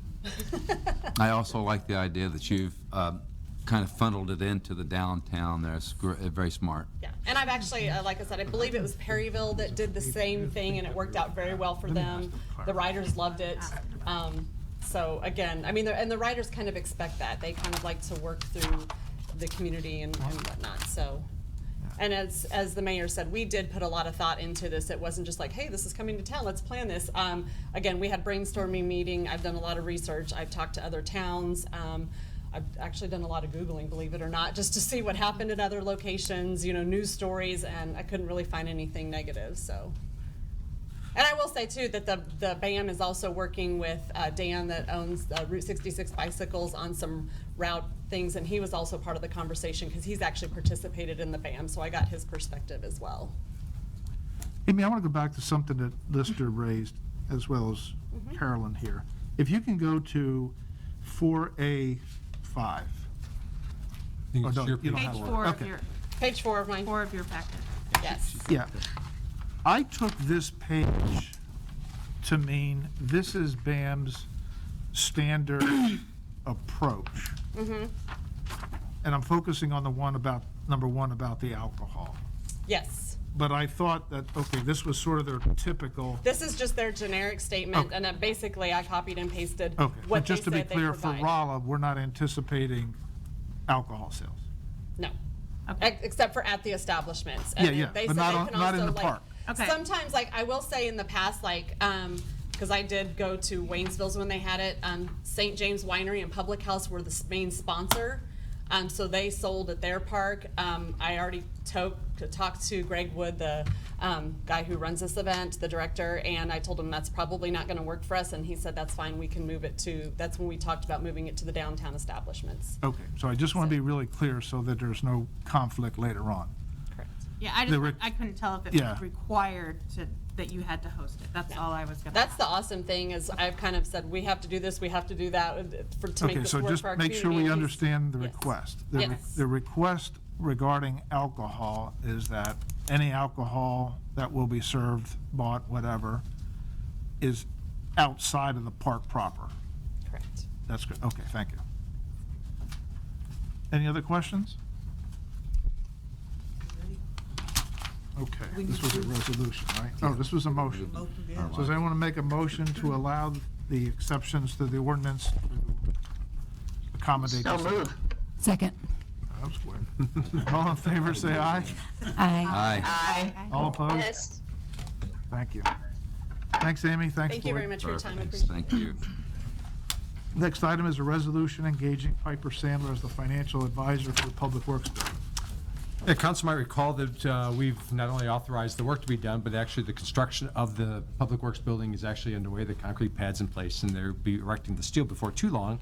I also like the idea that you've kind of funneled it into the downtown there. It's very smart. Yeah, and I've actually, like I said, I believe it was Perryville that did the same thing, and it worked out very well for them. The riders loved it. So again, I mean, and the riders kind of expect that. They kind of like to work through the community and whatnot, so. And as the mayor said, we did put a lot of thought into this. It wasn't just like, hey, this is coming to town, let's plan this. Again, we had brainstorming meeting. I've done a lot of research. I've talked to other towns. I've actually done a lot of Googling, believe it or not, just to see what happened at other locations, you know, news stories, and I couldn't really find anything negative, so. And I will say too, that the BAM is also working with Dan that owns Route 66 bicycles on some route things, and he was also part of the conversation because he's actually participated in the BAM, so I got his perspective as well. Amy, I want to go back to something that Lister raised, as well as Carolyn here. If you can go to 4A5. I think it's your you don't Page have it. 4 Okay. of your, Page 4 of mine. 4 of your packet. Yes. Yeah. I took this page to mean this is BAM's standard approach. And I'm focusing on the one about, number one, about the alcohol. Yes. But I thought that, okay, this was sort of their typical. This is just their generic statement, and then basically I copied and pasted Okay, what but just to they be said they clear, for provide. Rolla, we're not anticipating alcohol sales. No. Except for at the establishments. Yeah, And yeah, they but said not they on- can not in also, the like, park. Okay. Sometimes, like, I will say in the past, like, because I did go to Waynesville's when they had it, St. James Winery and Public House were the main sponsor. So they sold at their park. I already talked to Greg Wood, the guy who runs this event, the director, and I told him that's probably not going to work for us, and he said that's fine, we can move it to, that's when we talked about moving it to the downtown establishments. Okay, so I just want to be really clear so that there's no conflict later on. Correct. Yeah, I The just, I couldn't tell if it yeah. was required that you had to host it. That's all I was gonna. That's the awesome thing is I've kind of said, we have to do this, we have to do that to make Okay, this so work just for our make sure community. we And understand the Yes. request. Yes. The request regarding alcohol is that any alcohol that will be served, bought, whatever, is outside of the park proper. Correct. That's good, okay, thank you. Any other questions? Okay, this was a resolution, right? Oh, this was a motion. So does anyone want to make a motion to allow the exceptions to the ordinance to accommodate So this? move. Second. That was quick. All in favor, say aye. Aye. Aye. All opposed? Yes. Thank you. Thanks, Amy, thanks, Thank you very Floyd. much for your time. I Perfect. appreciate it. Thank you. Next item is a resolution engaging Piper Sandler as the financial advisor for the Public Works Building. Yeah, council might recall that we've not only authorized the work to be done, but actually the construction of the Public Works building is actually underway. The concrete pad's in place, and they'll be erecting the steel before too long.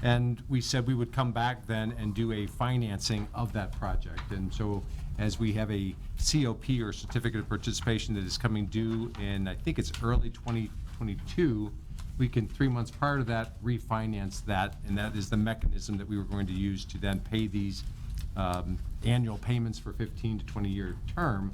And we said we would come back then and do a financing of that project. And so as we have a COP, or certificate of participation, that is coming due in, I think it's early 2022, we can, 3 months prior to that, refinance that, and that is the mechanism that we were going to use to then pay these annual payments for 15 to 20-year term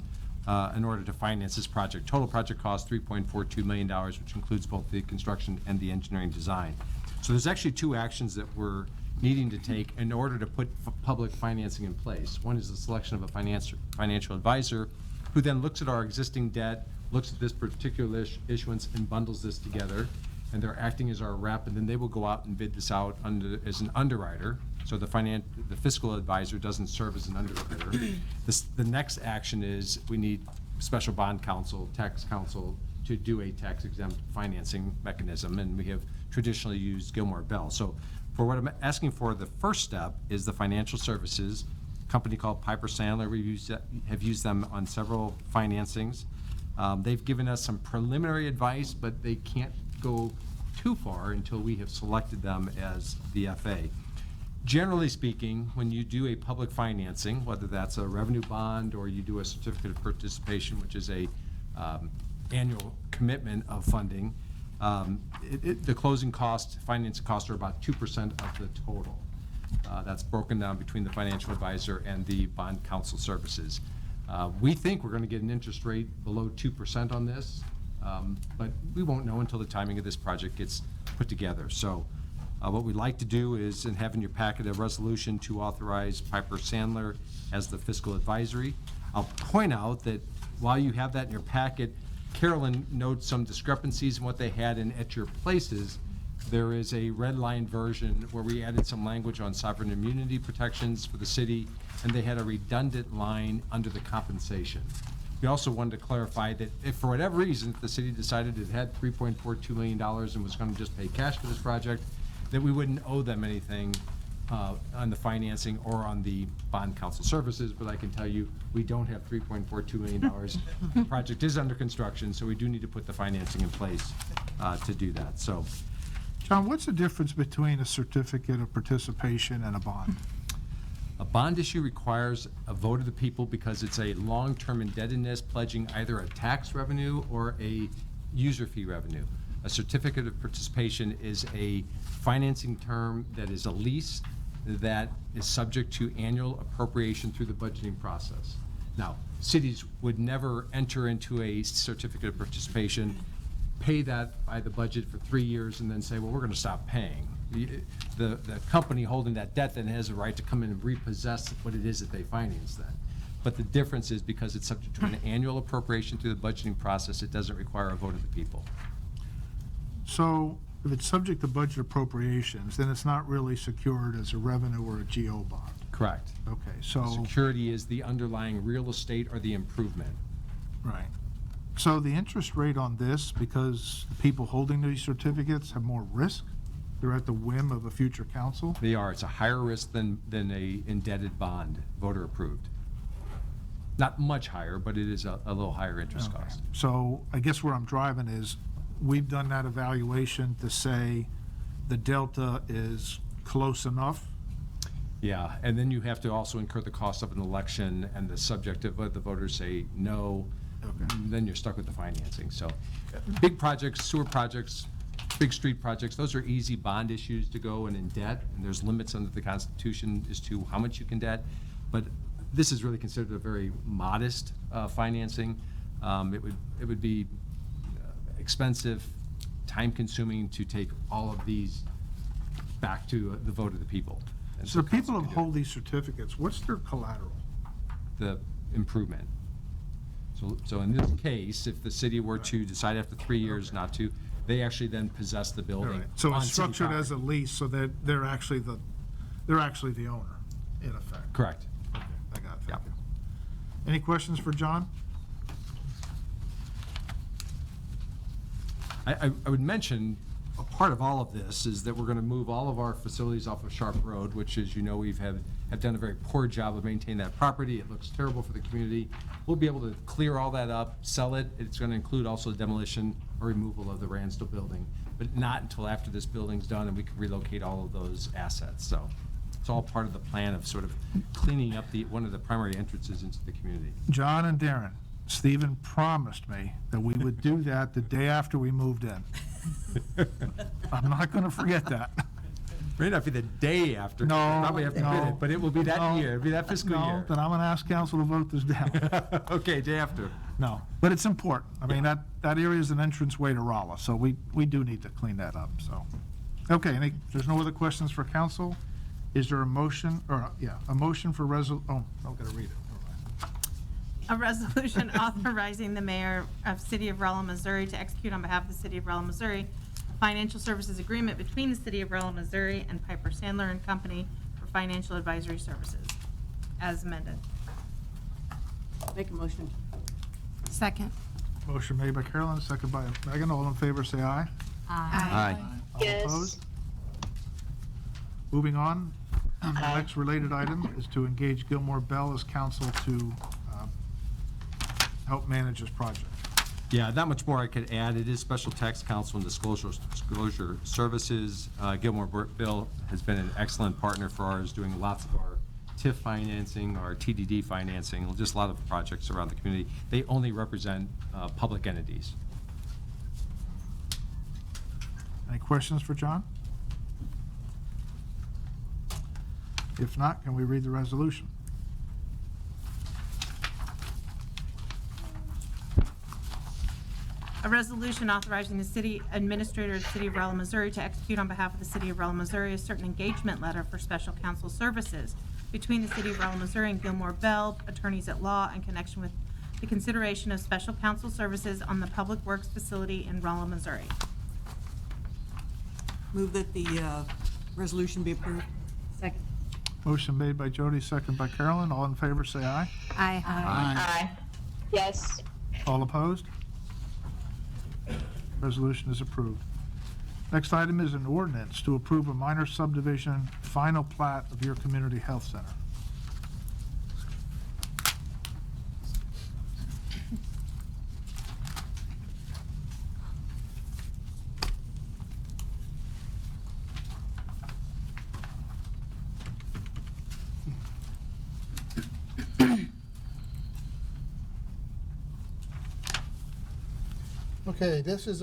in order to finance this project. Total project cost $3.42 million, which includes both the construction and the engineering design. So there's actually two actions that we're needing to take in order to put public financing in place. One is the selection of a financial advisor who then looks at our existing debt, looks at this particular issuance, and bundles this together. And they're acting as our rep, and then they will go out and bid this out as an underwriter. So the fiscal advisor doesn't serve as an underwriter. The next action is we need special bond counsel, tax counsel, to do a tax exempt financing mechanism, and we have traditionally used Gilmore Bell. So for what I'm asking for, the first step is the financial services, company called Piper Sandler. We have used them on several financings. They've given us some preliminary advice, but they can't go too far until we have selected them as the FA. Generally speaking, when you do a public financing, whether that's a revenue bond or you do a certificate of participation, which is a annual commitment of funding, the closing cost, financing costs are about 2% of the total. That's broken down between the financial advisor and the bond counsel services. We think we're going to get an interest rate below 2% on this, but we won't know until the timing of this project gets put together. So What we'd like to do is, and have in your packet, a resolution to authorize Piper Sandler as the fiscal advisory. I'll point out that while you have that in your packet, Carolyn notes some discrepancies in what they had in at your places. There is a red line version where we added some language on sovereign immunity protections for the city, and they had a redundant line under the compensation. We also wanted to clarify that if for whatever reason the city decided it had $3.42 million and was going to just pay cash for this project, that we wouldn't owe them anything on the financing or on the bond council services, but I can tell you, we don't have $3.42 million. The project is under construction, so we do need to put the financing in place to do that, so. John, what's the difference between a certificate of participation and a bond? A bond issue requires a vote of the people because it's a long-term indebtedness pledging either a tax revenue or a user fee revenue. A certificate of participation is a financing term that is a lease that is subject to annual appropriation through the budgeting process. Now, cities would never enter into a certificate of participation, pay that by the budget for 3 years, and then say, well, we're going to stop paying. The company holding that debt then has a right to come in and repossess what it is that they financed then. But the difference is because it's subject to an annual appropriation through the budgeting process, it doesn't require a vote of the people. So if it's subject to budget appropriations, then it's not really secured as a revenue or a GO bond. Correct. Okay, so. Security is the underlying real estate or the improvement. Right. So the interest rate on this, because the people holding these certificates have more risk, they're at the whim of a future council? They are. It's a higher risk than a indebted bond, voter approved. Not much higher, but it is a little higher interest Okay. cost. So I guess where I'm driving is, we've done that evaluation to say the delta is close enough. Yeah, and then you have to also incur the cost of an election and the subject of what the voters say no, then you're stuck with the financing. So big projects, sewer projects, big street projects, those are easy bond issues to go and in debt, and there's limits under the Constitution as to how much you can debt. But this is really considered a very modest financing. It would be expensive, time-consuming to take all of these back to the vote of the people. And So people council who can do hold these certificates, what's their collateral? the improvement. So in this case, if the city were to decide after 3 years not to, they actually then possess the All building. right. So on it's city structured as a property. lease, so that they're actually the owner, in effect. Correct. Okay, I got it, thank you. Any questions for John? I would mention, a part of all of this is that we're going to move all of our facilities off of Sharp Road, which, as you know, have done a very poor job of maintaining that property. It looks terrible for the community. We'll be able to clear all that up, sell it. It's going to include also the demolition or removal of the Ransdell building, but not until after this building's done and we can relocate all of those assets. So it's all part of the plan of sort of cleaning up one of the primary entrances into the community. John and Darren, Stephen promised me that we would do that the day after we moved in. I'm not going to forget that. May not be the day after. No, Probably have to no, bid it, but it will be that no, year. It'll be that fiscal No, year. then I'm going to ask council to vote this down. Okay, day after. No, but it's important. I mean, that area is an entranceway to Rolla, so we do need to clean that up, so. Okay, there's no other questions for council? Is there a motion, a motion for I'm going to read it. A resolution authorizing the mayor of City of Rolla, Missouri to execute on behalf of the City of Rolla, Missouri, a financial services agreement between the City of Rolla, Missouri and Piper Sandler and Company for financial advisory services, as amended. Make a motion. Second. Motion made by Carolyn, second by Megan. All in favor, say aye. Aye. All opposed? Moving on, the next related item is to engage Gilmore Bell as counsel to help manage this project. Yeah, not much more I could add. It is Special Tax Counsel and Disclosure Services. Gilmore Bill has been an excellent partner for ours, doing lots of our TIF financing, our TDD financing, just a lot of projects around the community. They only represent public entities. Any questions for John? If not, can we read the resolution? A resolution authorizing the city administrator of the city of Rolla, Missouri to execute on behalf of the city of Rolla, Missouri a certain engagement letter for special counsel services between the city of Rolla, Missouri and Gilmore Bell, attorneys at law, in connection with the consideration of special counsel services on the Public Works facility in Rolla, Missouri. Move that the resolution be approved. Second. Motion made by Jody, second by Carolyn. All in favor, say aye. Aye. Aye. Yes. All opposed? Resolution is approved. Next item is an ordinance to approve a minor subdivision final plat of your community health center. Okay, this is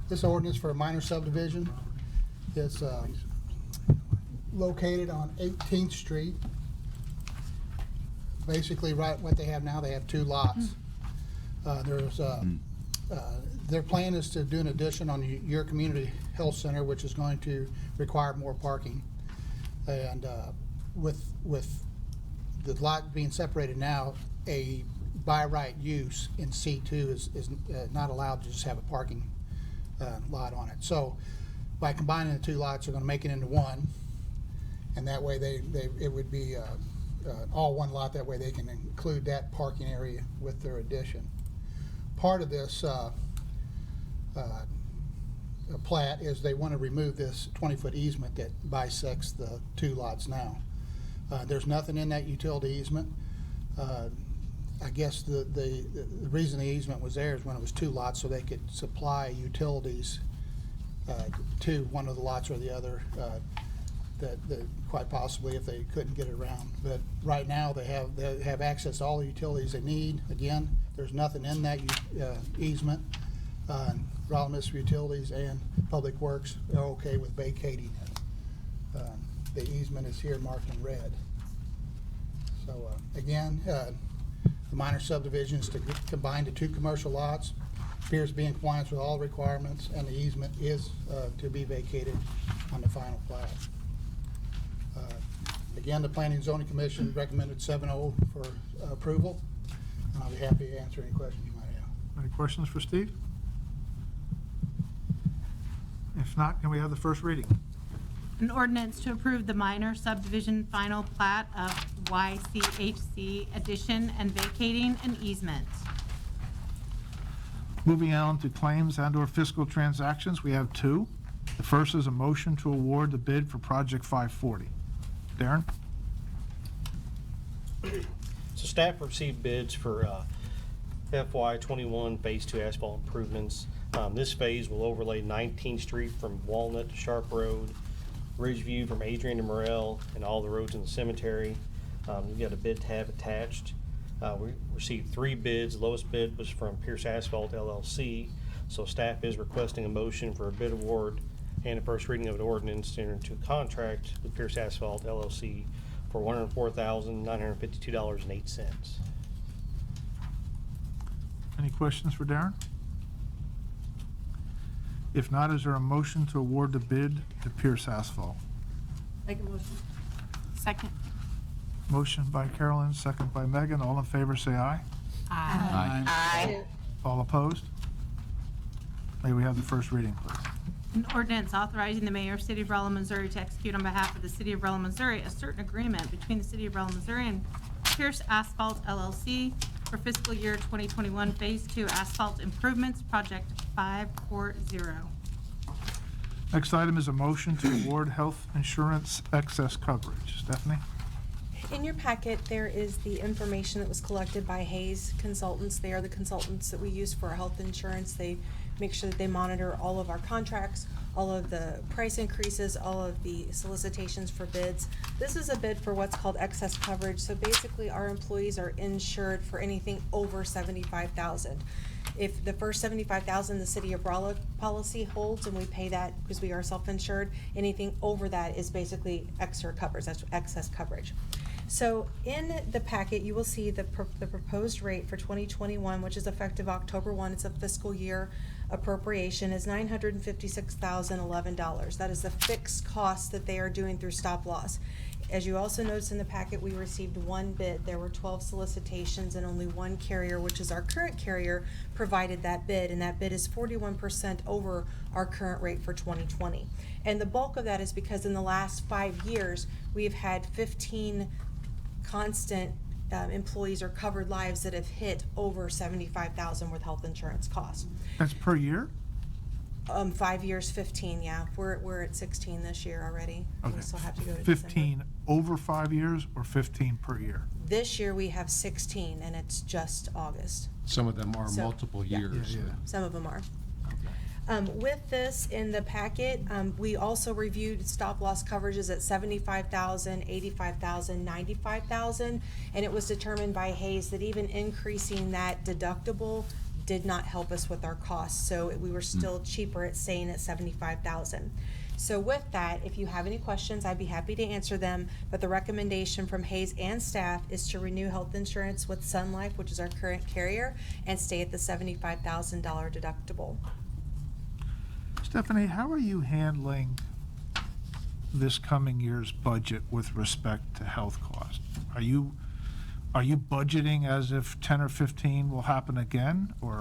this ordinance for a minor subdivision. It's located on 18th Street. Basically, right what they have now, they have 2 lots. Their plan is to do an addition on your community health center, which is going to require more parking. And with the lot being separated now, a by right use in C2 is not allowed to just have a parking lot on it. So by combining the 2 lots, they're going to make it into one, and that way it would be all one lot. That way they can include that parking area with their addition. Part of this plat is they want to remove this 20-foot easement that bisects the 2 lots now. There's nothing in that utility easement. I guess the reason the easement was there is when it was 2 lots, so they could supply utilities to one of the lots or the other, that quite possibly if they couldn't get it around. But right now they have access to all the utilities they need. Again, there's nothing in that easement. Rolla Municipal Utilities and Public Works are okay with vacating it. The easement is here marked in red. So again, the minor subdivision is to combine the 2 commercial lots, appears to be in compliance with all requirements, and the easement is to be vacated on the final plat. Again, the Planning and Zoning Commission recommended 7-0 for approval, and I'll be happy to answer any questions you might have. Any questions for Steve? If not, can we have the first reading? An ordinance to approve the minor subdivision final plat of YCHC addition and vacating an easement. Moving on to claims and/or fiscal transactions, we have 2. The first is a motion to award the bid for Project 540. Darren? So staff received bids for FY21 Phase 2 asphalt improvements. This phase will overlay 19th Street from Walnut to Sharp Road, Ridgeview from Adrian to Morel, and all the roads in the cemetery. We've got a bid tab attached. We received 3 bids. The lowest bid was from Pierce Asphalt LLC. So staff is requesting a motion for a bid award and a first reading of an ordinance to enter into a contract with Pierce Asphalt LLC for $104,952.08. Any questions for Darren? If not, is there a motion to award the bid to Pierce Asphalt? Make a motion. Second. Motion by Carolyn, second by Megan. All in favor, say aye. Aye. Aye. All opposed? May we have the first reading, please? An ordinance authorizing the mayor of City of Rolla, Missouri to execute on behalf of the City of Rolla, Missouri a certain agreement between the City of Rolla, Missouri and Pierce Asphalt LLC for fiscal year 2021 Phase 2 asphalt improvements, Project 540. Next item is a motion to award health insurance excess coverage. Stephanie? In your packet, there is the information that was collected by Hayes Consultants. They are the consultants that we use for our health insurance. They make sure that they monitor all of our contracts, all of the price increases, all of the solicitations for bids. This is a bid for what's called excess coverage. So basically, our employees are insured for anything over $75,000. If the first $75,000 the City of Rolla policy holds, and we pay that because we are self-insured, anything over that is basically extra coverage. That's excess coverage. So in the packet, you will see the proposed rate for 2021, which is effective October 1. It's a fiscal year appropriation, is $956,011. That is the fixed cost that they are doing through stop loss. As you also noticed in the packet, we received one bid. There were 12 solicitations and only one carrier, which is our current carrier, provided that bid, and that bid is 41% over our current rate for 2020. And the bulk of that is because in the last 5 years, we've had 15 constant employees or covered lives that have hit over $75,000 with health insurance costs. That's per year? 5 years, 15, yeah. We're at 16 this year already. Okay. We still have to go to 15 over 5 years or 15 per year? This year we have 16 and it's just August. Some of them are So, multiple yeah. years. Some of them are. With this in the packet, we also reviewed stop-loss coverages at $75,000, $85,000, $95,000, and it was determined by Hayes that even increasing that deductible did not help us with our costs, so we were still cheaper at staying at $75,000. So with that, if you have any questions, I'd be happy to answer them, but the recommendation from Hayes and staff is to renew health insurance with Sun Life, which is our current carrier, and stay at the $75,000 deductible. Stephanie, how are you handling this coming year's budget with respect to health costs? Are you budgeting as if 10 or 15 will happen again, or?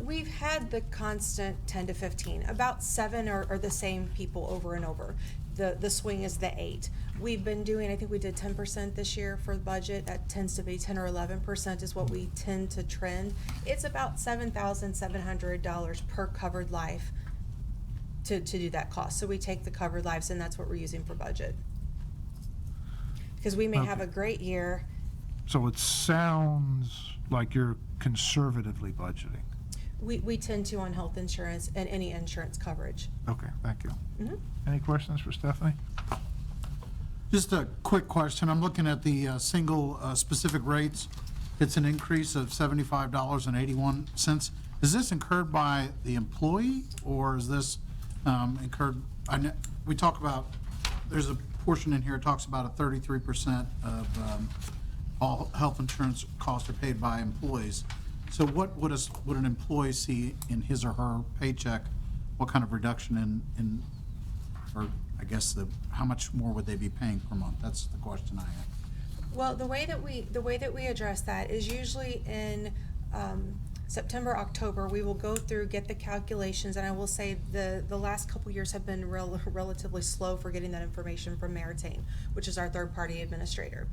We've had the constant 10 to 15. About 7 are the same people over and over. The swing is the 8. We've been doing, I think we did 10% this year for the budget. That tends to be 10 or 11% is what we tend to trend. It's about $7,700 per covered life to do that cost. So we take the covered lives and that's what we're using for budget. Because we may have a great year. So it sounds like you're conservatively budgeting. We tend to on health insurance and any insurance coverage. Okay, thank you. Mhm. Any questions for Stephanie? Just a quick question. I'm looking at the single specific rates. It's an increase of $75.81. Is this incurred by the employee, or is this incurred? We talk about, there's a portion in here that talks about a 33% of all health insurance costs are paid by employees. So what would an employee see in his or her paycheck? What kind of reduction in or I guess how much more would they be paying per month? That's the question I have. Well, the way that we address that is usually in September, October. We will go through, get the calculations, and I will say the last couple years have been relatively slow for getting that information from Meritain, which is our third-party administrator.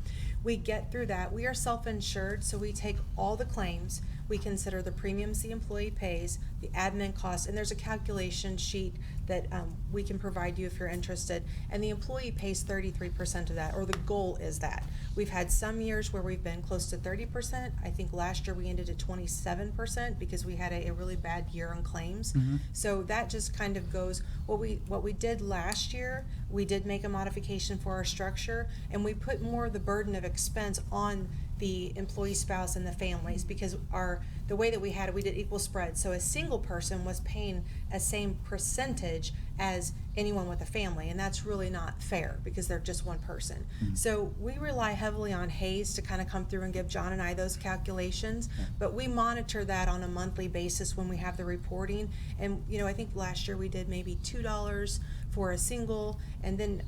We get through that. We are self-insured, so we take all the claims. We consider the premiums the employee pays, the admin costs, and there's a calculation sheet that we can provide you if you're interested. And the employee pays 33% of that, or the goal is that. We've had some years where we've been close to 30%. I think last year we ended at 27% because we had a really bad year on claims. Mhm. So that just kind of goes, what we did last year, we did make a modification for our structure, and we put more of the burden of expense on the employee spouse and the families, because the way that we had it, we did equal spread. So a single person was paying a same percentage as anyone with a family, and that's really not fair because they're just one person. So we rely heavily on Hayes to kind of come through and give John and I those calculations, but we monitor that on a monthly basis when we have the reporting. And I think last year we did maybe $2 for a single, and then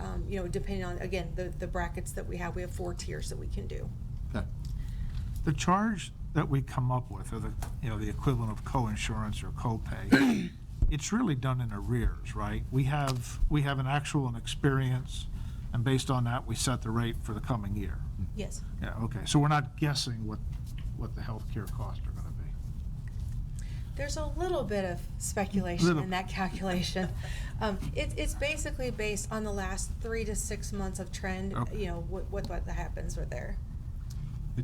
depending on, again, the brackets that we have 4 tiers that we can do. Okay. The charge that we come up with, or the equivalent of co-insurance or co-pay, it's really done in arrears, right? We have an actual and experience, and based on that, we set the rate for the coming year. Yes. Yeah, okay, so we're not guessing what the healthcare costs are gonna be. There's a little bit of speculation in that calculation. It's basically based on the last 3 to 6 months of trend, what happens with there.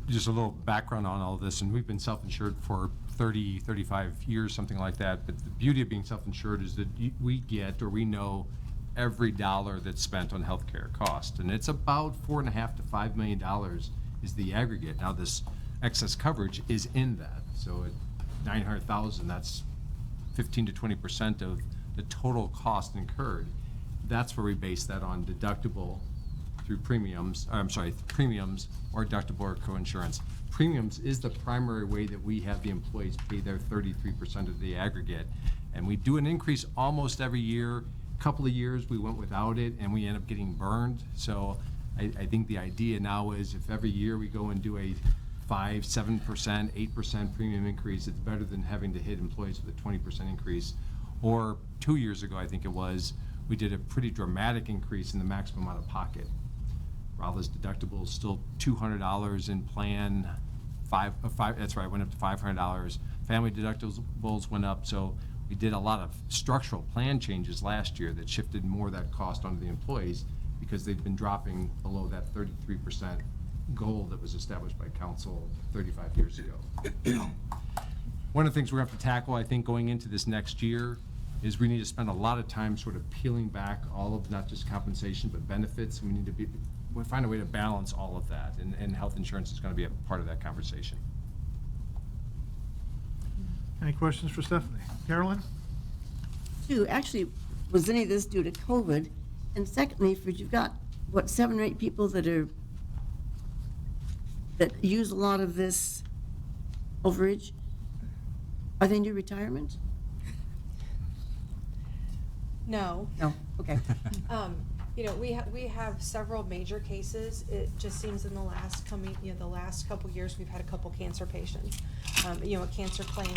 Just a little background on all this, and we've been self-insured for 30, 35 years, something like that. But the beauty of being self-insured is that we know every dollar that's spent on healthcare cost, and it's about $4.5 to $5 million is the aggregate. Now, this excess coverage is in that, so at $900,000, that's 15 to 20% of the total cost incurred. That's where we base that on deductible through premiums or deductible or coinsurance. Premiums is the primary way that we have the employees pay their 33% of the aggregate. And we do an increase almost every year. Couple of years we went without it and we end up getting burned. So I think the idea now is if every year we go and do a 5%, 7%, 8% premium increase, it's better than having to hit employees with a 20% increase. Or 2 years ago, I think it was, we did a pretty dramatic increase in the maximum out of pocket. Rolla's deductible is still $200 in plan, that's right, went up to $500. Family deductibles went up, so we did a lot of structural plan changes last year that shifted more of that cost onto the employees because they've been dropping below that 33% goal that was established by council 35 years ago. One of the things we're going to have to tackle, I think, going into this next year is we need to spend a lot of time sort of peeling back all of not just compensation but benefits. We need to find a way to balance all of that, and health insurance is going to be a part of that conversation. Any questions for Stephanie? Carolyn? Actually, was any of this due to COVID? And secondly, you've got, what, 7 or 8 people that use a lot of this overage? Are they near retirement? No. No, okay. We have several major cases. It just seems in the last couple years, we've had a couple cancer patients. A cancer claim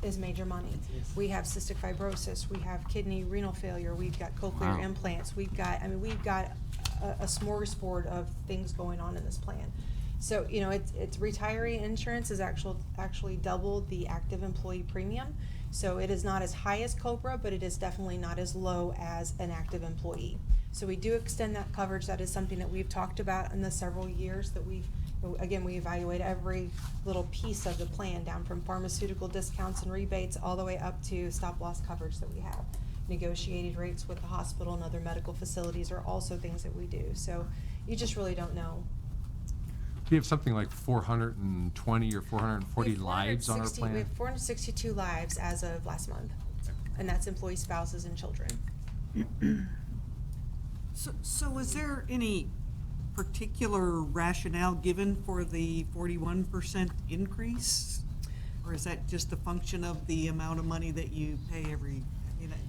is major money. We have cystic fibrosis, we have kidney renal failure, we've got cochlear implants, we've got a smorgasbord of things going on in this plan. So, it's retiree insurance is actually double the active employee premium. So it is not as high as COBRA, but it is definitely not as low as an active employee. So we do extend that coverage. That is something that we've talked about in the several years that we evaluate every little piece of the plan, down from pharmaceutical discounts and rebates all the way up to stop-loss coverage that we have. Negotiated rates with the hospital and other medical facilities are also things that we do. So you just really don't know. We have something like 420 or 440 lives on our plan. We have 462 lives as of last month, and that's employee spouses and children. So is there any particular rationale given for the 41% increase? Or is that just a function of the amount of money that you pay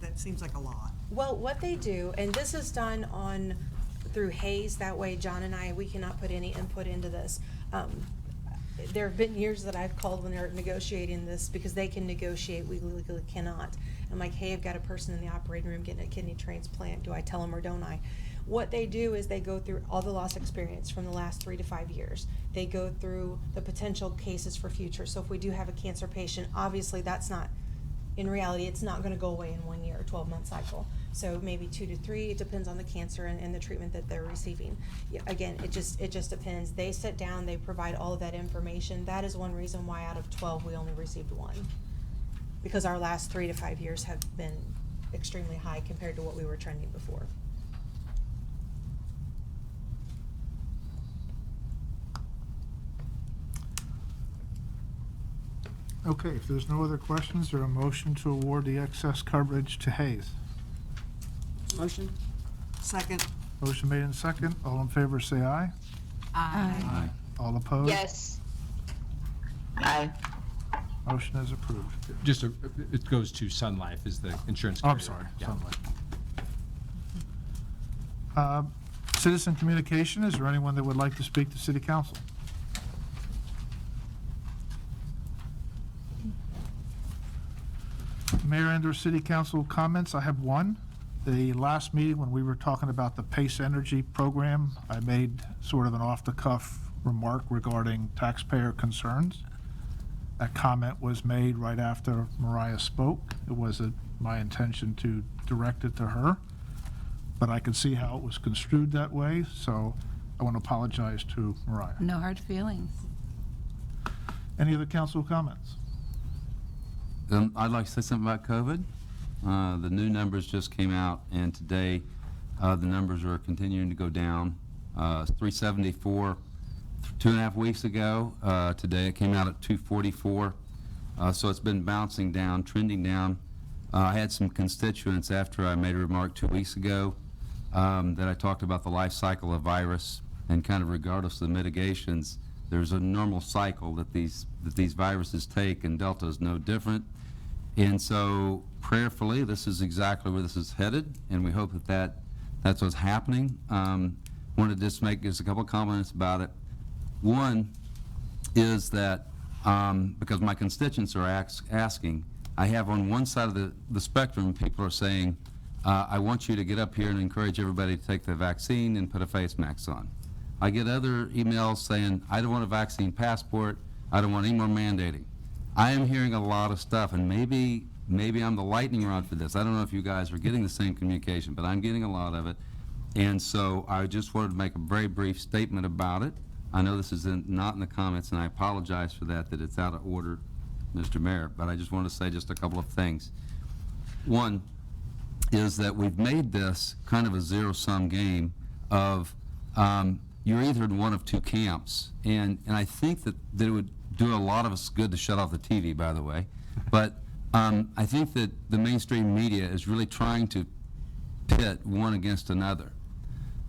that seems like a lot. Well, what they do, and this is done through Hayes, that way John and we cannot put any input into this. There have been years that I've called when they're negotiating this because they can negotiate, we legally cannot. I'm like, hey, I've got a person in the operating room getting a kidney transplant. Do I tell them or don't I? What they do is they go through all the loss experience from the last 3 to 5 years. They go through the potential cases for future. So if we do have a cancer patient, obviously that's not, in reality, it's not going to go away in 1 year or 12-month cycle. So maybe 2 to 3, it depends on the cancer and the treatment that they're receiving. Yeah, again, it just depends. They sit down, they provide all of that information. That is one reason why out of 12 we only received 1. Because our last 3 to 5 years have been extremely high compared to what we were trending before. Okay, if there's no other questions, there a motion to award the excess coverage to Hayes. Motion. Second. Motion made and second. All in favor say aye. Aye. All opposed? Yes. Aye. Motion is approved. Just, it goes to Sun Life is the insurance Oh, carrier. I'm sorry, Yeah. Sun Life. Citizen communication, is there anyone that would like to speak to City Council? Mayor and/or City Council comments, I have one. The last meeting, when we were talking about the PACE Energy program, I made sort of an off-the-cuff remark regarding taxpayer concerns. That comment was made right after Mariah spoke. It wasn't my intention to direct it to her, but I could see how it was construed that way, so I want to apologize to Mariah. No hard feelings. Any other council comments? I'd like to say something about COVID. The new numbers just came out, and today the numbers are continuing to go down. 374 2.5 weeks ago. Today it came out at 244. So it's been bouncing down, trending down. I had some constituents after I made a remark 2 weeks ago that I talked about the life cycle of virus, and kind of regardless of the mitigations, there's a normal cycle that these viruses take, and Delta is no different. And so prayerfully, this is exactly where this is headed, and we hope that that's what's happening. Wanted to just make just a couple of comments about it. One is that because my constituents are asking, I have on one side of the spectrum, people are saying, I want you to get up here and encourage everybody to take the vaccine and put a face mask on. I get other emails saying, I don't want a vaccine passport, I don't want any more mandating. I am hearing a lot of stuff, and maybe I'm the lightning rod for this. I don't know if you guys are getting the same communication, but I'm getting a lot of it. And so I just wanted to make a very brief statement about it. I know this is not in the comments, and I apologize for that it's out of order, Mr. Mayor, but I just want to say just a couple of things. One is that we've made this kind of a zero-sum game of you're either in one of two camps, and I think that it would do a lot of us good to shut off the TV, by the way, but I think that the mainstream media is really trying to pit one against another.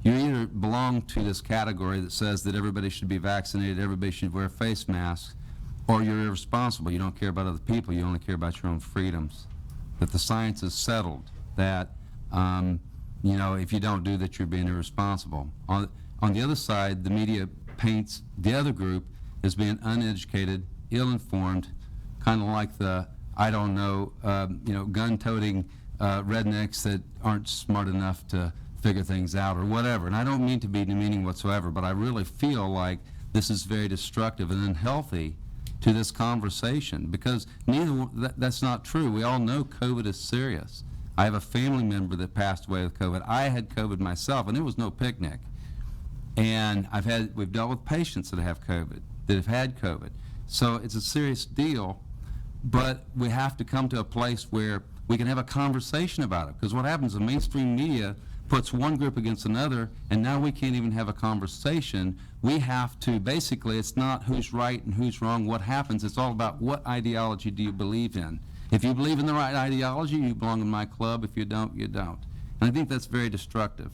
You either belong to this category that says that everybody should be vaccinated, everybody should wear face masks, or you're irresponsible. You don't care about other people, you only care about your own freedoms. That the science is settled, that you know, if you don't do that, you're being irresponsible. On the other side, the media paints the other group as being uneducated, ill-informed, kind of like the, I don't know, you know, gun-toting rednecks that aren't smart enough to figure things out or whatever. And I don't mean to be demeaning whatsoever, but I really feel like this is very destructive and unhealthy to this conversation, because that's not true. We all know COVID is serious. I have a family member that passed away with COVID. I had COVID myself, and it was no picnic. And we've dealt with patients that have COVID, that have had COVID. So it's a serious deal, but we have to come to a place where we can have a conversation about it. Because what happens, the mainstream media puts one group against another, and now we can't even have a conversation. We have to, basically, it's not who's right and who's wrong, what happens. It's all about what ideology do you believe in. If you believe in the right ideology, you belong in my club. If you don't, you don't. And I think that's very destructive.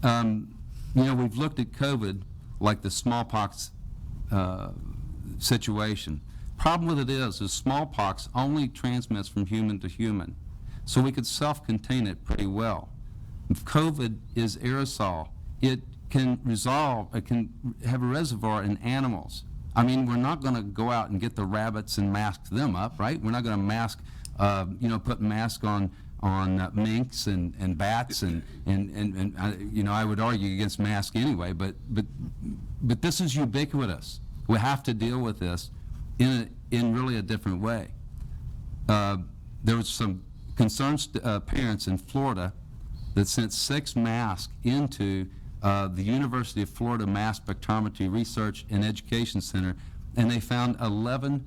You know, we've looked at COVID like the smallpox situation. Problem with it is smallpox only transmits from human to human. So we could self-contain it pretty well. If COVID is aerosol, it can have a reservoir in animals. I mean, we're not going to go out and get the rabbits and mask them up, right? We're not going to mask, you know, put masks on minks and bats and you know, I would argue against masks anyway, but this is ubiquitous. We have to deal with this in really a different way. There was some concerned parents in Florida that sent 6 masks into the University of Florida Mass Spectrometry Research and Education Center, and they found 11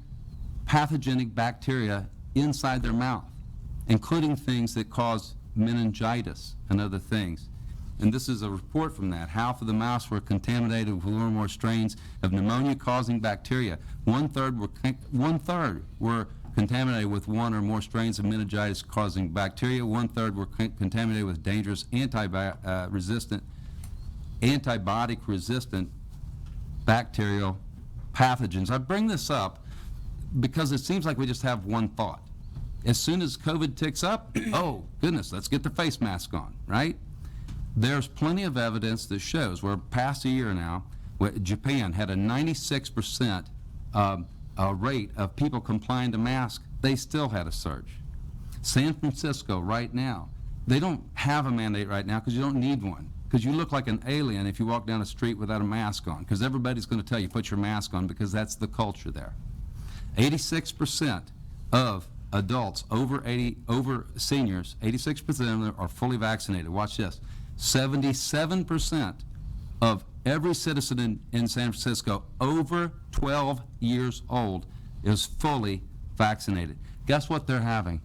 pathogenic bacteria inside their mouth, including things that cause meningitis and other things. And this is a report from that. Half of the mouse were contaminated with one or more strains of pneumonia-causing bacteria. One third were contaminated with one or more strains of meningitis-causing bacteria. One third were contaminated with dangerous antibiotic-resistant bacterial pathogens. I bring this up because it seems like we just have one thought. As soon as COVID ticks up, oh, goodness, let's get the face mask on, right? There's plenty of evidence that shows, we're past a year now, where Japan had a 96% rate of people complying to masks. They still had a surge. San Francisco right now, they don't have a mandate right now because you don't need one, because you look like an alien if you walk down the street without a mask on, because everybody's going to tell you put your mask on because that's the culture there. 86% of adults over seniors, 86% of them are fully vaccinated. Watch this. 77% of every citizen in San Francisco over 12 years old is fully vaccinated. Guess what they're having?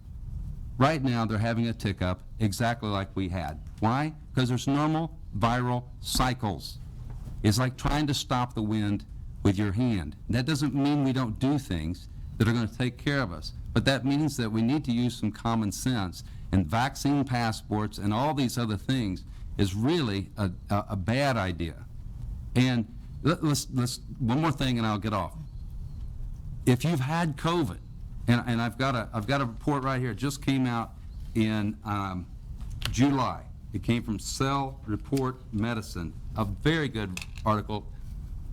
Right now they're having a tick up exactly like we had. Why? Because there's normal viral cycles. It's like trying to stop the wind with your hand. That doesn't mean we don't do things that are going to take care of us, but that means that we need to use some common sense, and vaccine passports and all these other things is really a bad idea. And let's one more thing and I'll get off. If you've had COVID, and I've got a report right here, it just came out in July. It came from Cell Report Medicine, a very good article.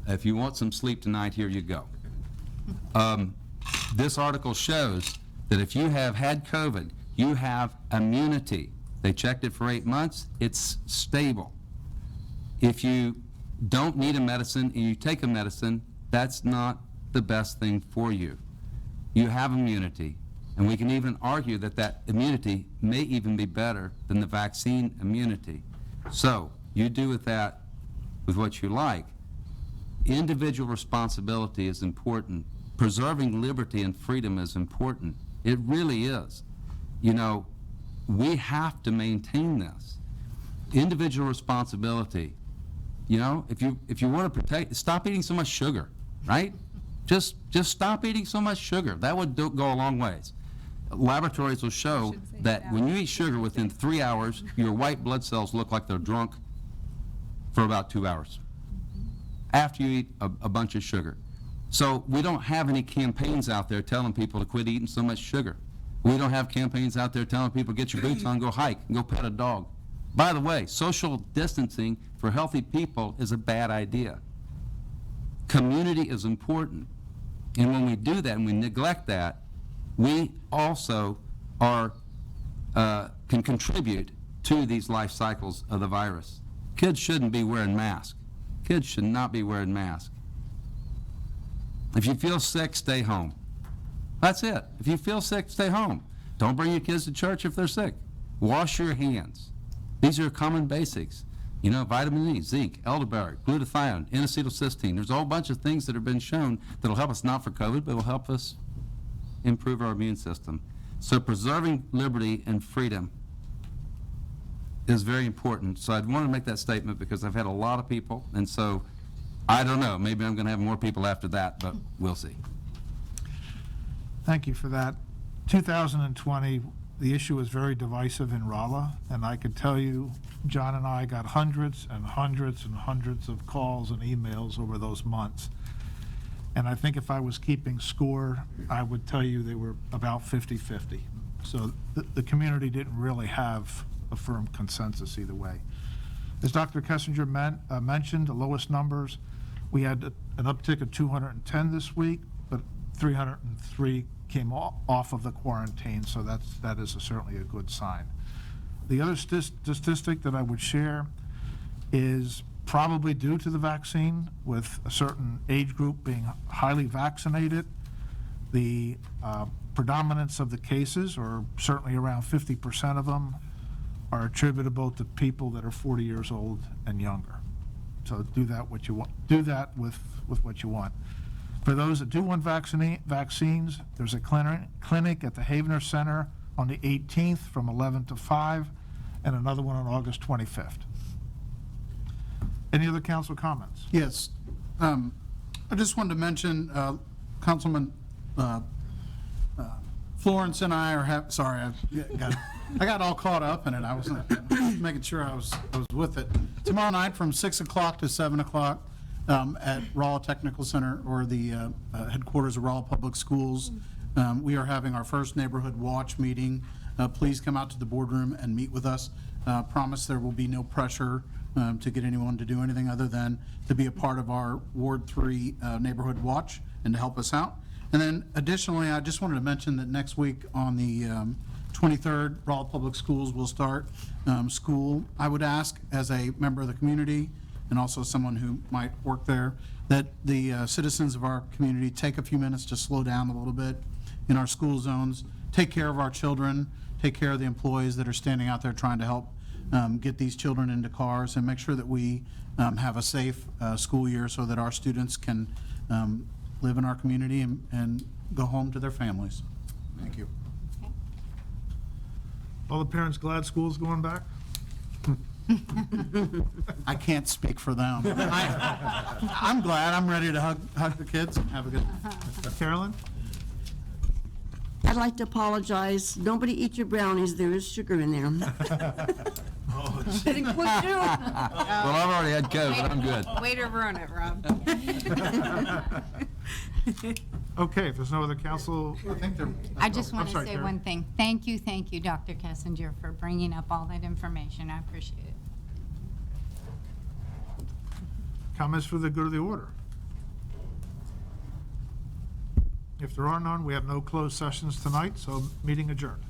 If you want some sleep tonight, here you go. This article shows that if you have had COVID, you have immunity. They checked it for 8 months, it's stable. If you don't need a medicine and you take a medicine, that's not the best thing for you. You have immunity, and we can even argue that that immunity may even be better than the vaccine immunity. So you do with that with what you like. Individual responsibility is important. Preserving liberty and freedom is important. It really is. You know, we have to maintain this. Individual responsibility. You know, if you want to protect, stop eating so much sugar, right? Just stop eating so much sugar. That would go a long ways. Laboratories will show that when you eat sugar within 3 hours, your white blood cells look like they're drunk for about 2 hours after you eat a bunch of sugar. So we don't have any campaigns out there telling people to quit eating so much sugar. We don't have campaigns out there telling people get your boots on, go hike, and go pet a dog. By the way, social distancing for healthy people is a bad idea. Community is important. And when we do that and we neglect that, we also can contribute to these life cycles of the virus. Kids shouldn't be wearing masks. Kids should not be wearing masks. If you feel sick, stay home. That's it. If you feel sick, stay home. Don't bring your kids to church if they're sick. Wash your hands. These are common basics. You know, vitamin E, zinc, elderberry, glutathione, N-acetylcysteine. There's a whole bunch of things that have been shown that will help us not for COVID, but will help us improve our immune system. So preserving liberty and freedom is very important. So I'd want to make that statement because I've had a lot of people, and so I don't know, maybe I'm going to have more people after that, but we'll see. Thank you for that. 2020, the issue was very divisive in Rolla, and I could tell you, John and I got hundreds and hundreds and hundreds of calls and emails over those months. And I think if I was keeping score, I would tell you they were about 50-50. So the community didn't really have a firm consensus either way. As Dr. Kessinger mentioned, the lowest numbers, we had an uptick of 210 this week, but 303 came off of the quarantine, so that is certainly a good sign. The other statistic that I would share is probably due to the vaccine, with a certain age group being highly vaccinated. The predominance of the cases, or certainly around 50% of them, are attributable to people that are 40 years old and younger. So do that what you want. Do that with what you want. For those that do want vaccines, there's a clinic at the Havener Center on the 18th from 11 to 5, and another one on August 25th. Any other council comments? Yes. I just wanted to mention, Councilman Florence and I are sorry, I got all caught up in it. I was making sure I was with it. Tomorrow night from 6 o'clock to 7 o'clock at Rolla Technical Center, or the headquarters of Rolla Public Schools, we are having our first neighborhood watch meeting. Please come out to the boardroom and meet with us. Promise there will be no pressure to get anyone to do anything other than to be a part of our Ward 3 neighborhood watch and to help us out. And then additionally, I just wanted to mention that next week on the 23rd, Rolla Public Schools will start school. I would ask, as a member of the community and also someone who might work there, that the citizens of our community take a few minutes to slow down a little bit in our school zones, take care of our children, take care of the employees that are standing out there trying to help get these children into cars, and make sure that we have a safe school year so that our students can live in our community and go home to their families. Thank you. All the parents glad school's going back? I can't speak for them. I'm glad. I'm ready to hug the kids and have a good. Carolyn? I'd like to apologize. Nobody eat your brownies. There is sugar in there. Didn't quit you. Well, I've already had COVID, I'm good. Way to ruin it, Rob. Okay, if there's no other council, I think there. I just I'm want to sorry, say Karen. one thing. Thank you, Dr. Kessinger, for bringing up all that information. I appreciate it. Comments for the good of the order? If there are none, we have no closed sessions tonight, so meeting adjourned.